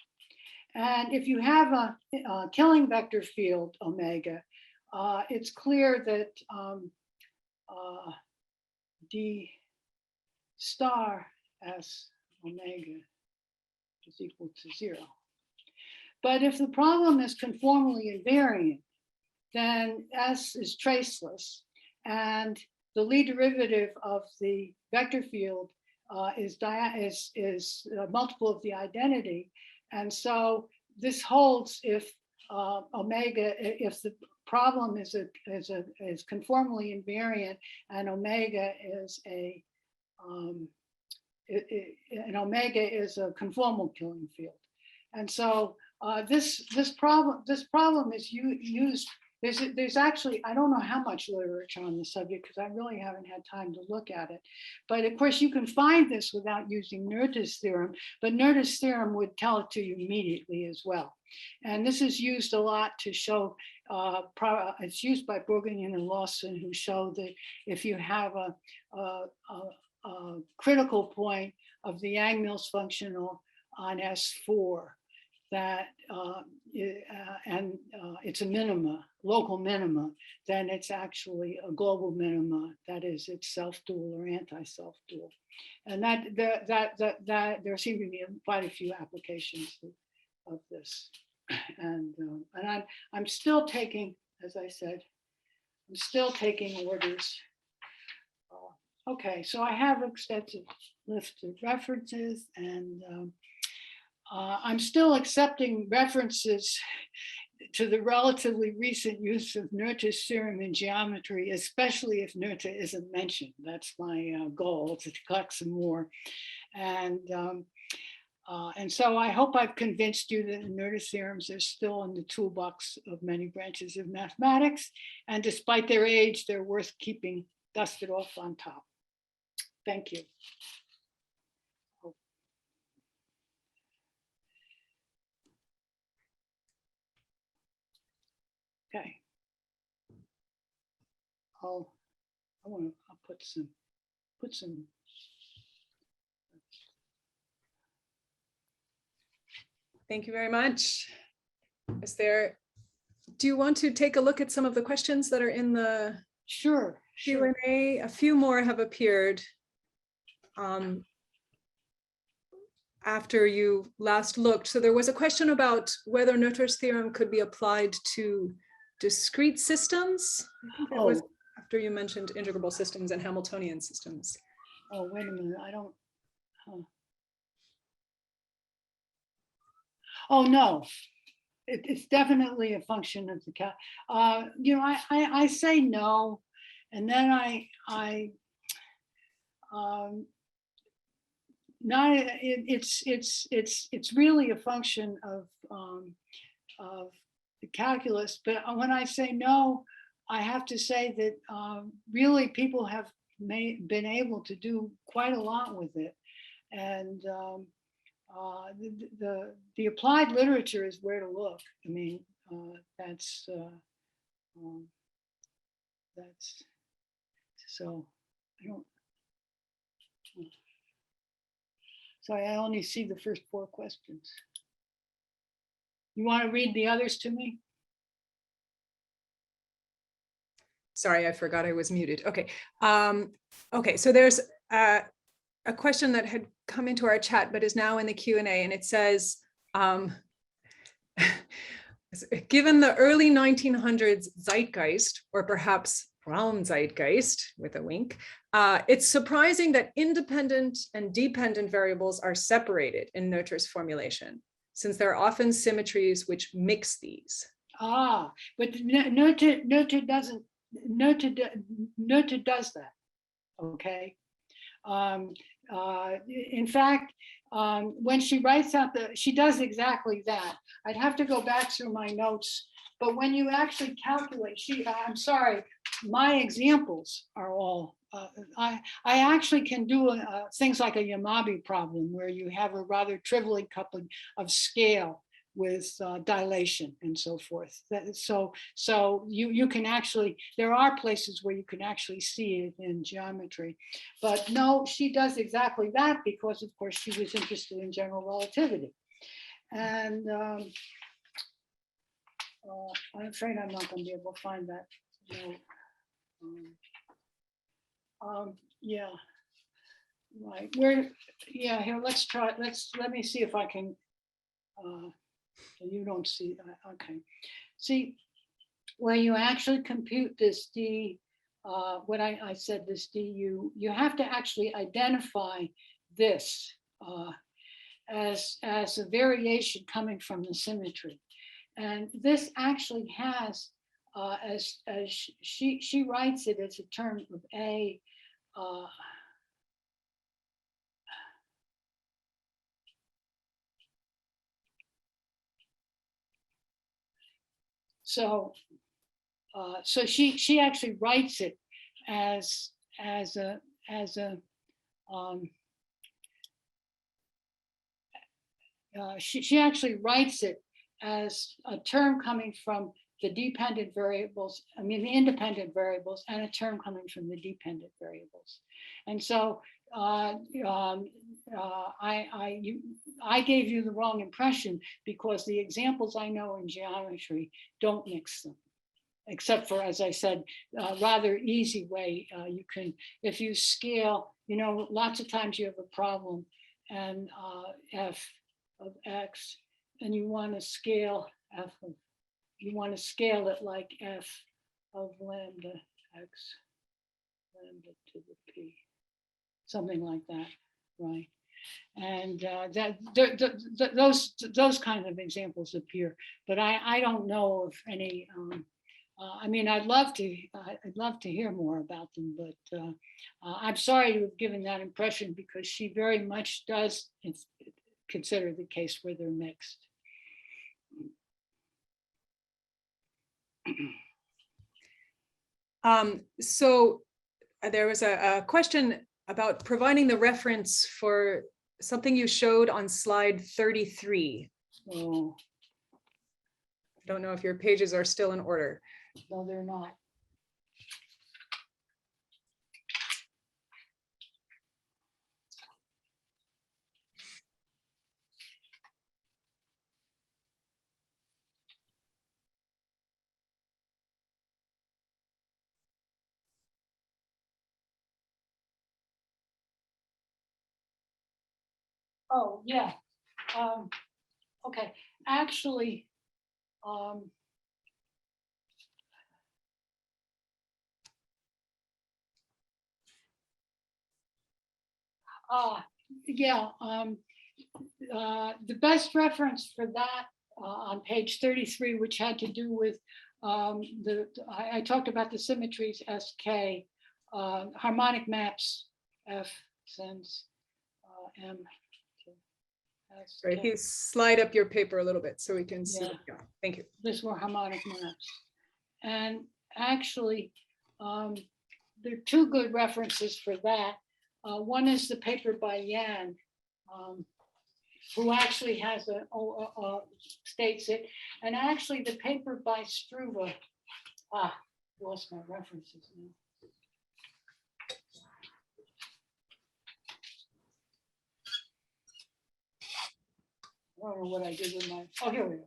And if you have a killing vector field omega, it's clear that D star S omega is equal to 0. But if the problem is conformally invariant, then S is traceless, and the Lie derivative of the vector field is a multiple of the identity. And so this holds if omega, if the problem is conformally invariant and omega is a conformal killing field. And so this problem is used. There's actually, I don't know how much literature on the subject because I really haven't had time to look at it. But of course, you can find this without using Noether's theorem, but Noether's theorem would tell it to you immediately as well. And this is used a lot to show, it's used by Bourguignon and Lawson, who show that if you have a critical point of the Yang-Mills functional on S4, that it's a minima, local minima, then it's actually a global minima. That is, it's self-dual or anti-self-dual. And that there seem to be quite a few applications of this. And I'm still taking, as I said, I'm still taking orders. Okay, so I have an extensive list of references, and I'm still accepting references to the relatively recent use of Noether's theorem in geometry, especially if Noether isn't mentioned. That's my goal, to collect some more. And so I hope I've convinced you that the Noether theorems are still in the toolbox of many branches of mathematics. And despite their age, they're worth keeping dusted off on top. Thank you. Okay. I'll put some. Thank you very much. Do you want to take a look at some of the questions that are in the Sure. Q&A? A few more have appeared after you last looked. So there was a question about whether Noether's theorem could be applied to discrete systems. I think that was after you mentioned integrable systems and Hamiltonian systems. Oh, wait a minute, I don't. Oh, no, it's definitely a function of the cal. You know, I say no, and then it's really a function of the calculus. But when I say no, I have to say that really people have been able to do quite a lot with it, and the applied literature is where to look. I mean, that's so. I don't. Sorry, I only see the first 4 questions. You want to read the others to me? Sorry, I forgot I was muted. Okay. Okay, so there's a question that had come into our chat, but is now in the Q&A, and it says, given the early 1900s zeitgeist, or perhaps Braun zeitgeist with a wink, it's surprising that independent and dependent variables are separated in Noether's formulation, since there are often symmetries which mix these. But Noether doesn't. Noether does that. Okay. In fact, when she writes out she does exactly that. I'd have to go back through my notes, but when you actually calculate, I'm sorry, my examples are all, I actually can do things like a Yamabe problem where you have a rather trivially coupling of scale with dilation and so forth. So you can actually, there are places where you can actually see it in geometry. But no, she does exactly that because, of course, she was interested in general relativity. And I'm afraid I'm not going to be able to find that. Yeah, right. Here, let's try. Let me see if I can. You don't see that. Okay. See, when you actually compute this D, what I said, this DU, you have to actually identify this as a variation coming from the symmetry. And this actually has, as she writes it as a term of A, So she actually writes it as she actually writes it as a term coming from the dependent variables, I mean the independent variables, and a term coming from the dependent variables. And so I gave you the wrong impression because the examples I know in geometry don't mix them, except for, as I said, a rather easy way. You can, if you scale, you know, lots of times you have a problem and f of x, and you want to scale f of, you want to scale it like f of lambda x, lambda to the p, something like that, right? And those kind of examples appear, but I don't know of any. I mean, I'd love to hear more about them, but I'm sorry to have given that impression because she very much does consider the case where they're mixed. So there was a question about providing the reference for something you showed on slide 33. Oh, I don't know if your pages are still in order. no, they're not. Oh, yeah. Okay, actually, yeah, the best reference for that on page 33, which had to do with I talked about the symmetries SK, harmonic maps F sends M to SK. Right, you slide up your paper a little bit so we can see. Yeah. Thank you. These were harmonic maps. And actually, there are two good references for that. One is the paper by Yan, who actually has states it. And actually the paper by Struve, lost my references now. I don't know what I did with my, oh, here we go.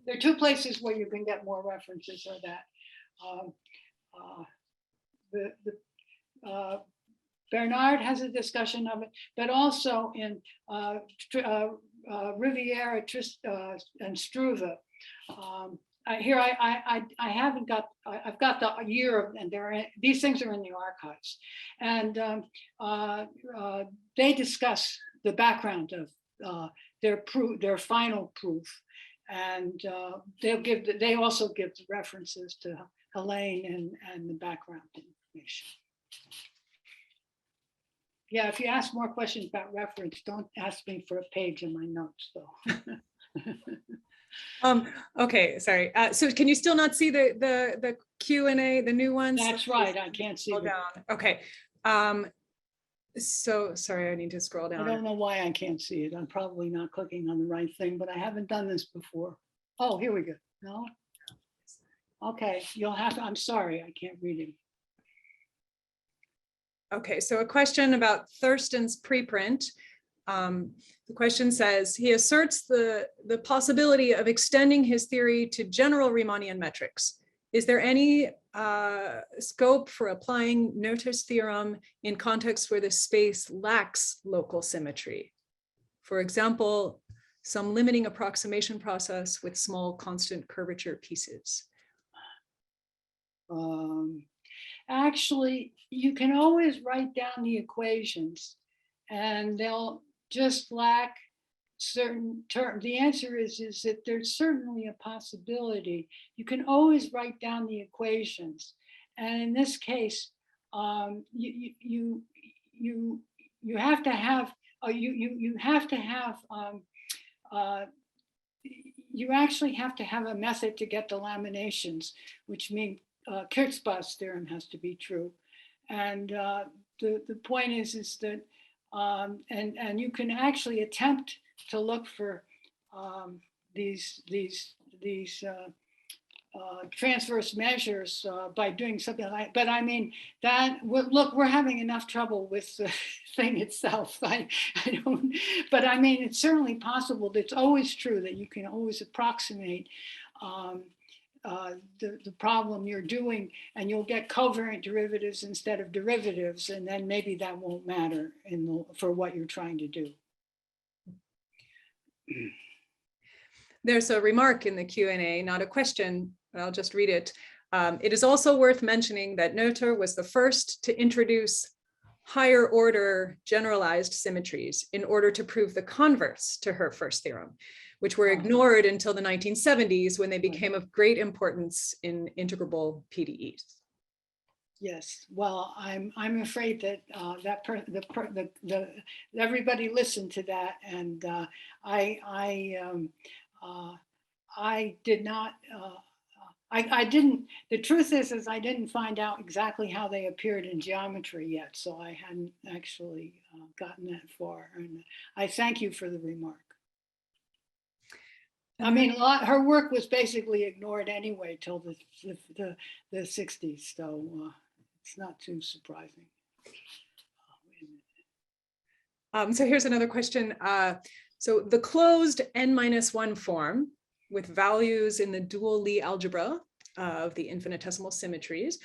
There are two places where you can get more references or that. Bernard has a discussion of it, but also in Riviera and Struve. Here I haven't got, I've got the year, and these things are in the archives, and they discuss the background of their final proof, and they also give the references to Helene and the background information. Yeah, if you ask more questions about reference, don't ask me for a page in my notes, though. Okay, sorry. So can you still not see the Q&A, the new ones? That's right, I can't see down. Okay. So sorry, I need to scroll down. I don't know why I can't see it. I'm probably not clicking on the right thing, but I haven't done this before. Oh, here we go. No? Okay, you'll have to, I'm sorry, I can't read it. Okay, so a question about Thurston's preprint. The question says, he asserts the possibility of extending his theory to general Riemannian metrics. Is there any scope for applying Noether's theorem in contexts where the space lacks local symmetry? For example, some limiting approximation process with small constant curvature pieces. Actually, you can always write down the equations and they'll just lack certain terms. The answer is that there's certainly a possibility. You can always write down the equations. And in this case, you have to have, you actually have to have a method to get the laminations, which means Kurzweil's theorem has to be true. And the point is that, and you can actually attempt to look for these transverse measures by doing something like, but I mean, that, look, we're having enough trouble with the thing itself. I don't, but I mean, it's certainly possible. It's always true that you can always approximate the problem you're doing, and you'll get covariant derivatives instead of derivatives, and then maybe that won't matter for what you're trying to do. There's a remark in the Q&A, not a question, but I'll just read it. It is also worth mentioning that Noether was the first to introduce higher order generalized symmetries in order to prove the converse to her first theorem, which were ignored until the 1970s when they became of great importance in integrable PDEs. Yes, well, I'm afraid that everybody listened to that, and I did not. I didn't. The truth is I didn't find out exactly how they appeared in geometry yet, so I hadn't actually gotten that far. And I thank you for the remark. I mean, her work was basically ignored anyway till the 60s, so it's not too surprising. So here's another question. So the closed n-1 form with values in the dual Lie algebra of the infinitesimal symmetries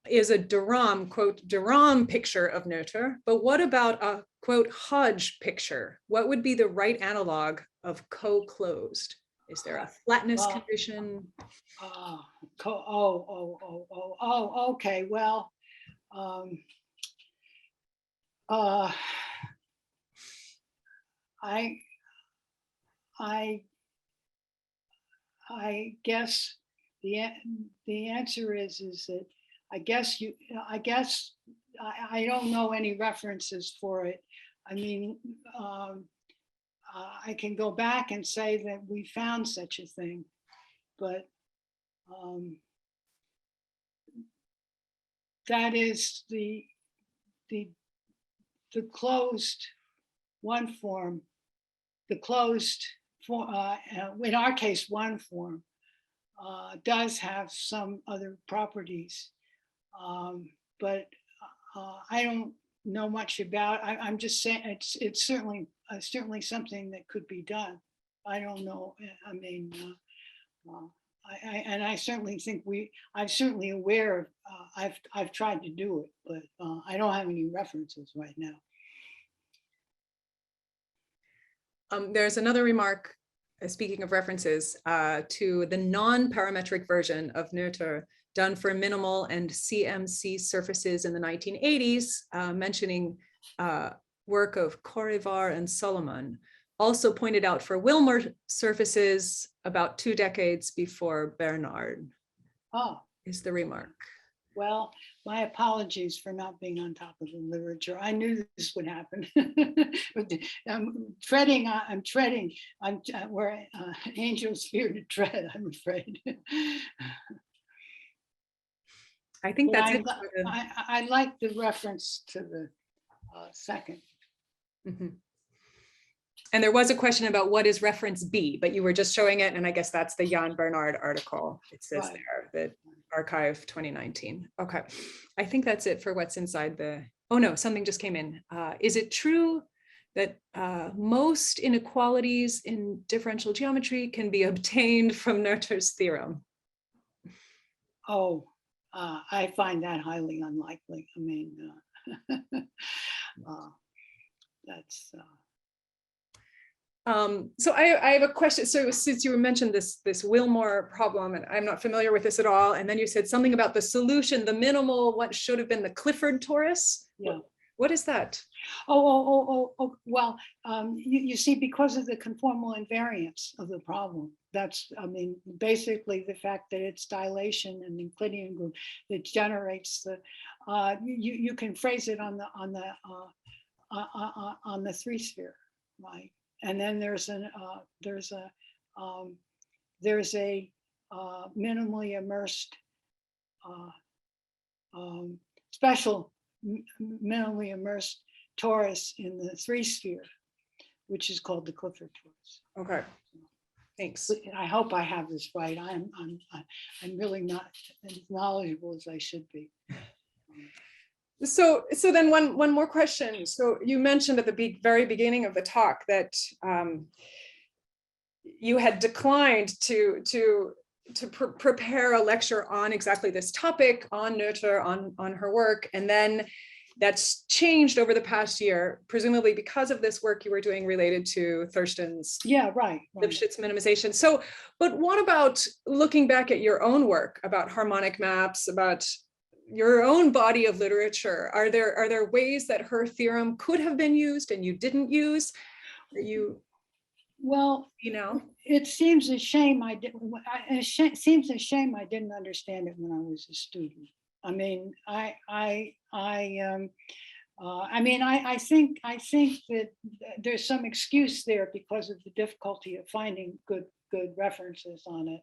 is a Derram, quote, Derram picture of Noether. But what about a, quote, Hodge picture? What would be the right analog of co-closed? Is there a flatness condition? Okay. Well, I guess the answer is that I don't know any references for it. I mean, I can go back and say that we found such a thing, but that is the closed one form, the closed form, in our case, one form does have some other properties, but I don't know much about. I'm just saying it's certainly something that could be done. I don't know. I mean, I certainly think I'm certainly aware of. I've tried to do it, but I don't have any references right now. There's another remark, speaking of references, to the non-parametric version of Noether done for minimal and CMC surfaces in the 1980s, mentioning work of Corrivar and Solomon, also pointed out for Wilmer surfaces about 2 decades before Bernard. Oh, is the remark. Well, my apologies for not being on top of the literature. I knew this would happen. I'm treading where angels fear to tread, I'm afraid. I think that's it. I like the reference to the second. Mm-hmm. And there was a question about what is reference B, but you were just showing it, and I guess that's the Jan Bernard article. It says right there, the archive 2019. Okay, I think that's it for what's inside the, oh no, something just came in. Is it true that most inequalities in differential geometry can be obtained from Noether's theorem? Oh, I find that highly unlikely. I mean, that's... So I have a question. So since you mentioned this Wilmore problem, and I'm not familiar with this at all, and then you said something about the solution, the minimal, what should have been the Clifford torus. Yeah. What is that? Oh, well, you see, because of the conformal invariance of the problem, that's, I mean, basically the fact that it's dilation and Euclidean group that generates the, you can phrase it on the 3 sphere, right? And then there's a there's a minimally immersed special minimally immersed torus in the 3-sphere, which is called the Clifford torus. Okay, thanks. I hope I have this right. I'm really not as knowledgeable as I should be. So then one more question. So you mentioned at the very beginning of the talk that you had declined to prepare a lecture on exactly this topic, on Noether, on her work, and then that's changed over the past year, presumably because of this work you were doing related to Thurston's right. Lipschitz minimization. So, but what about looking back at your own work about harmonic maps, about your own body of literature? Are there ways that her theorem could have been used and you didn't use? Are you? Well, it seems a shame I didn't. It seems a shame I didn't understand it when I was a student. I mean, I think that there's some excuse there because of the difficulty of finding good references on it.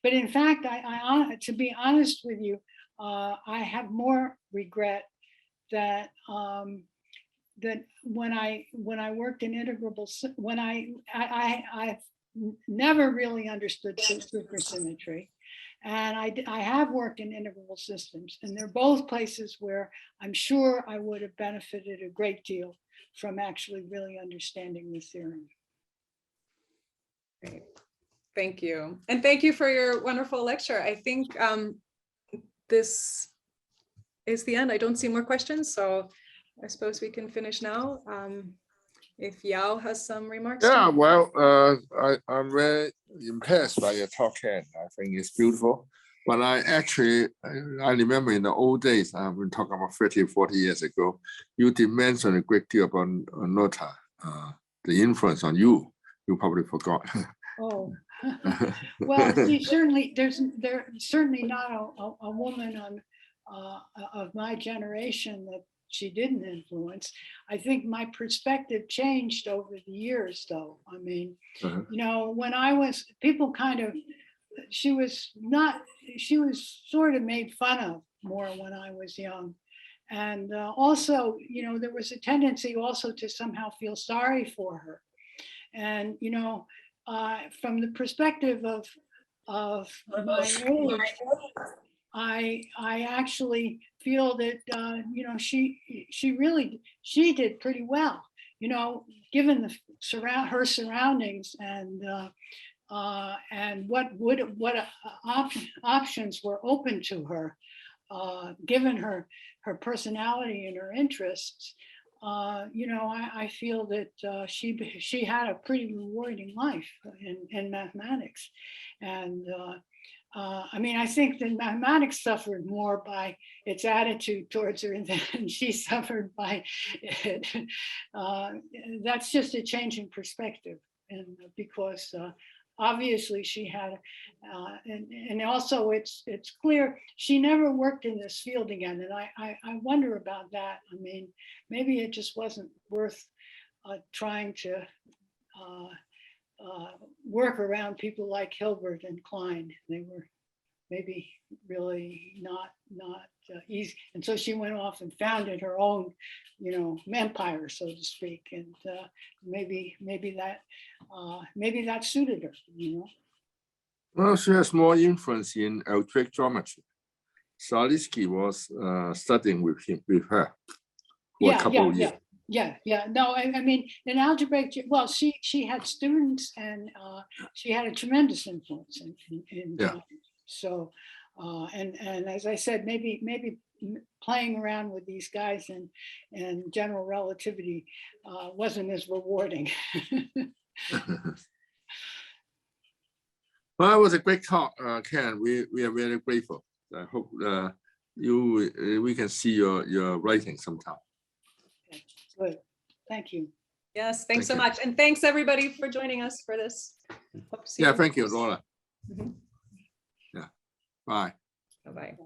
But in fact, to be honest with you, I have more regret that that when I worked in integrable, when I've never really understood supersymmetry, and I have worked in integrable systems, and they're both places where I'm sure I would have benefited a great deal from actually really understanding the theorem. Great. Thank you. And thank you for your wonderful lecture. I think this is the end. I don't see more questions, so I suppose we can finish now. If Yao has some remarks. Yeah, well, I'm very impressed by your talk, Ken. I think it's beautiful. But I remember in the old days, we're talking about 30, 40 years ago, you did mention a great deal about Noether, the influence on you. You probably forgot. Oh, well, there's certainly not a woman of my generation that she didn't influence. I think my perspective changed over the years, though. I mean, when I was, people kind of, she was sort of made fun of more when I was young. And also, there was a tendency also to somehow feel sorry for her. And, from the perspective of my age, I actually feel that she did pretty well, given her surroundings and what options were open to her, given her personality and her interests. I feel that she had a pretty rewarding life in mathematics, and I think that mathematics suffered more by its attitude towards her than she suffered by it. That's just a change in perspective, and because obviously she had, and also it's clear she never worked in this field again, and I wonder about that. I mean, maybe it just wasn't worth trying to work around people like Hilbert and Klein. They were maybe really not easy, and so she went off and founded her own, empire, so to speak, and maybe that suited her. Well, she has more influence in algebraic geometry. Zalewski was studying with her for a couple of years. Yeah. No, I mean, in algebraic, well, she had students, and she had a tremendous influence in so, and as I said, maybe playing around with these guys in general relativity wasn't as rewarding. Well, it was a great talk, Ken. We are very grateful. I hope we can see your writing sometime. Okay, good. Thank you. Yes, thanks so much. And thanks everybody for joining us for this. Hope to see you. Thank you, Laura. Mhm. Yeah, bye. Bye-bye.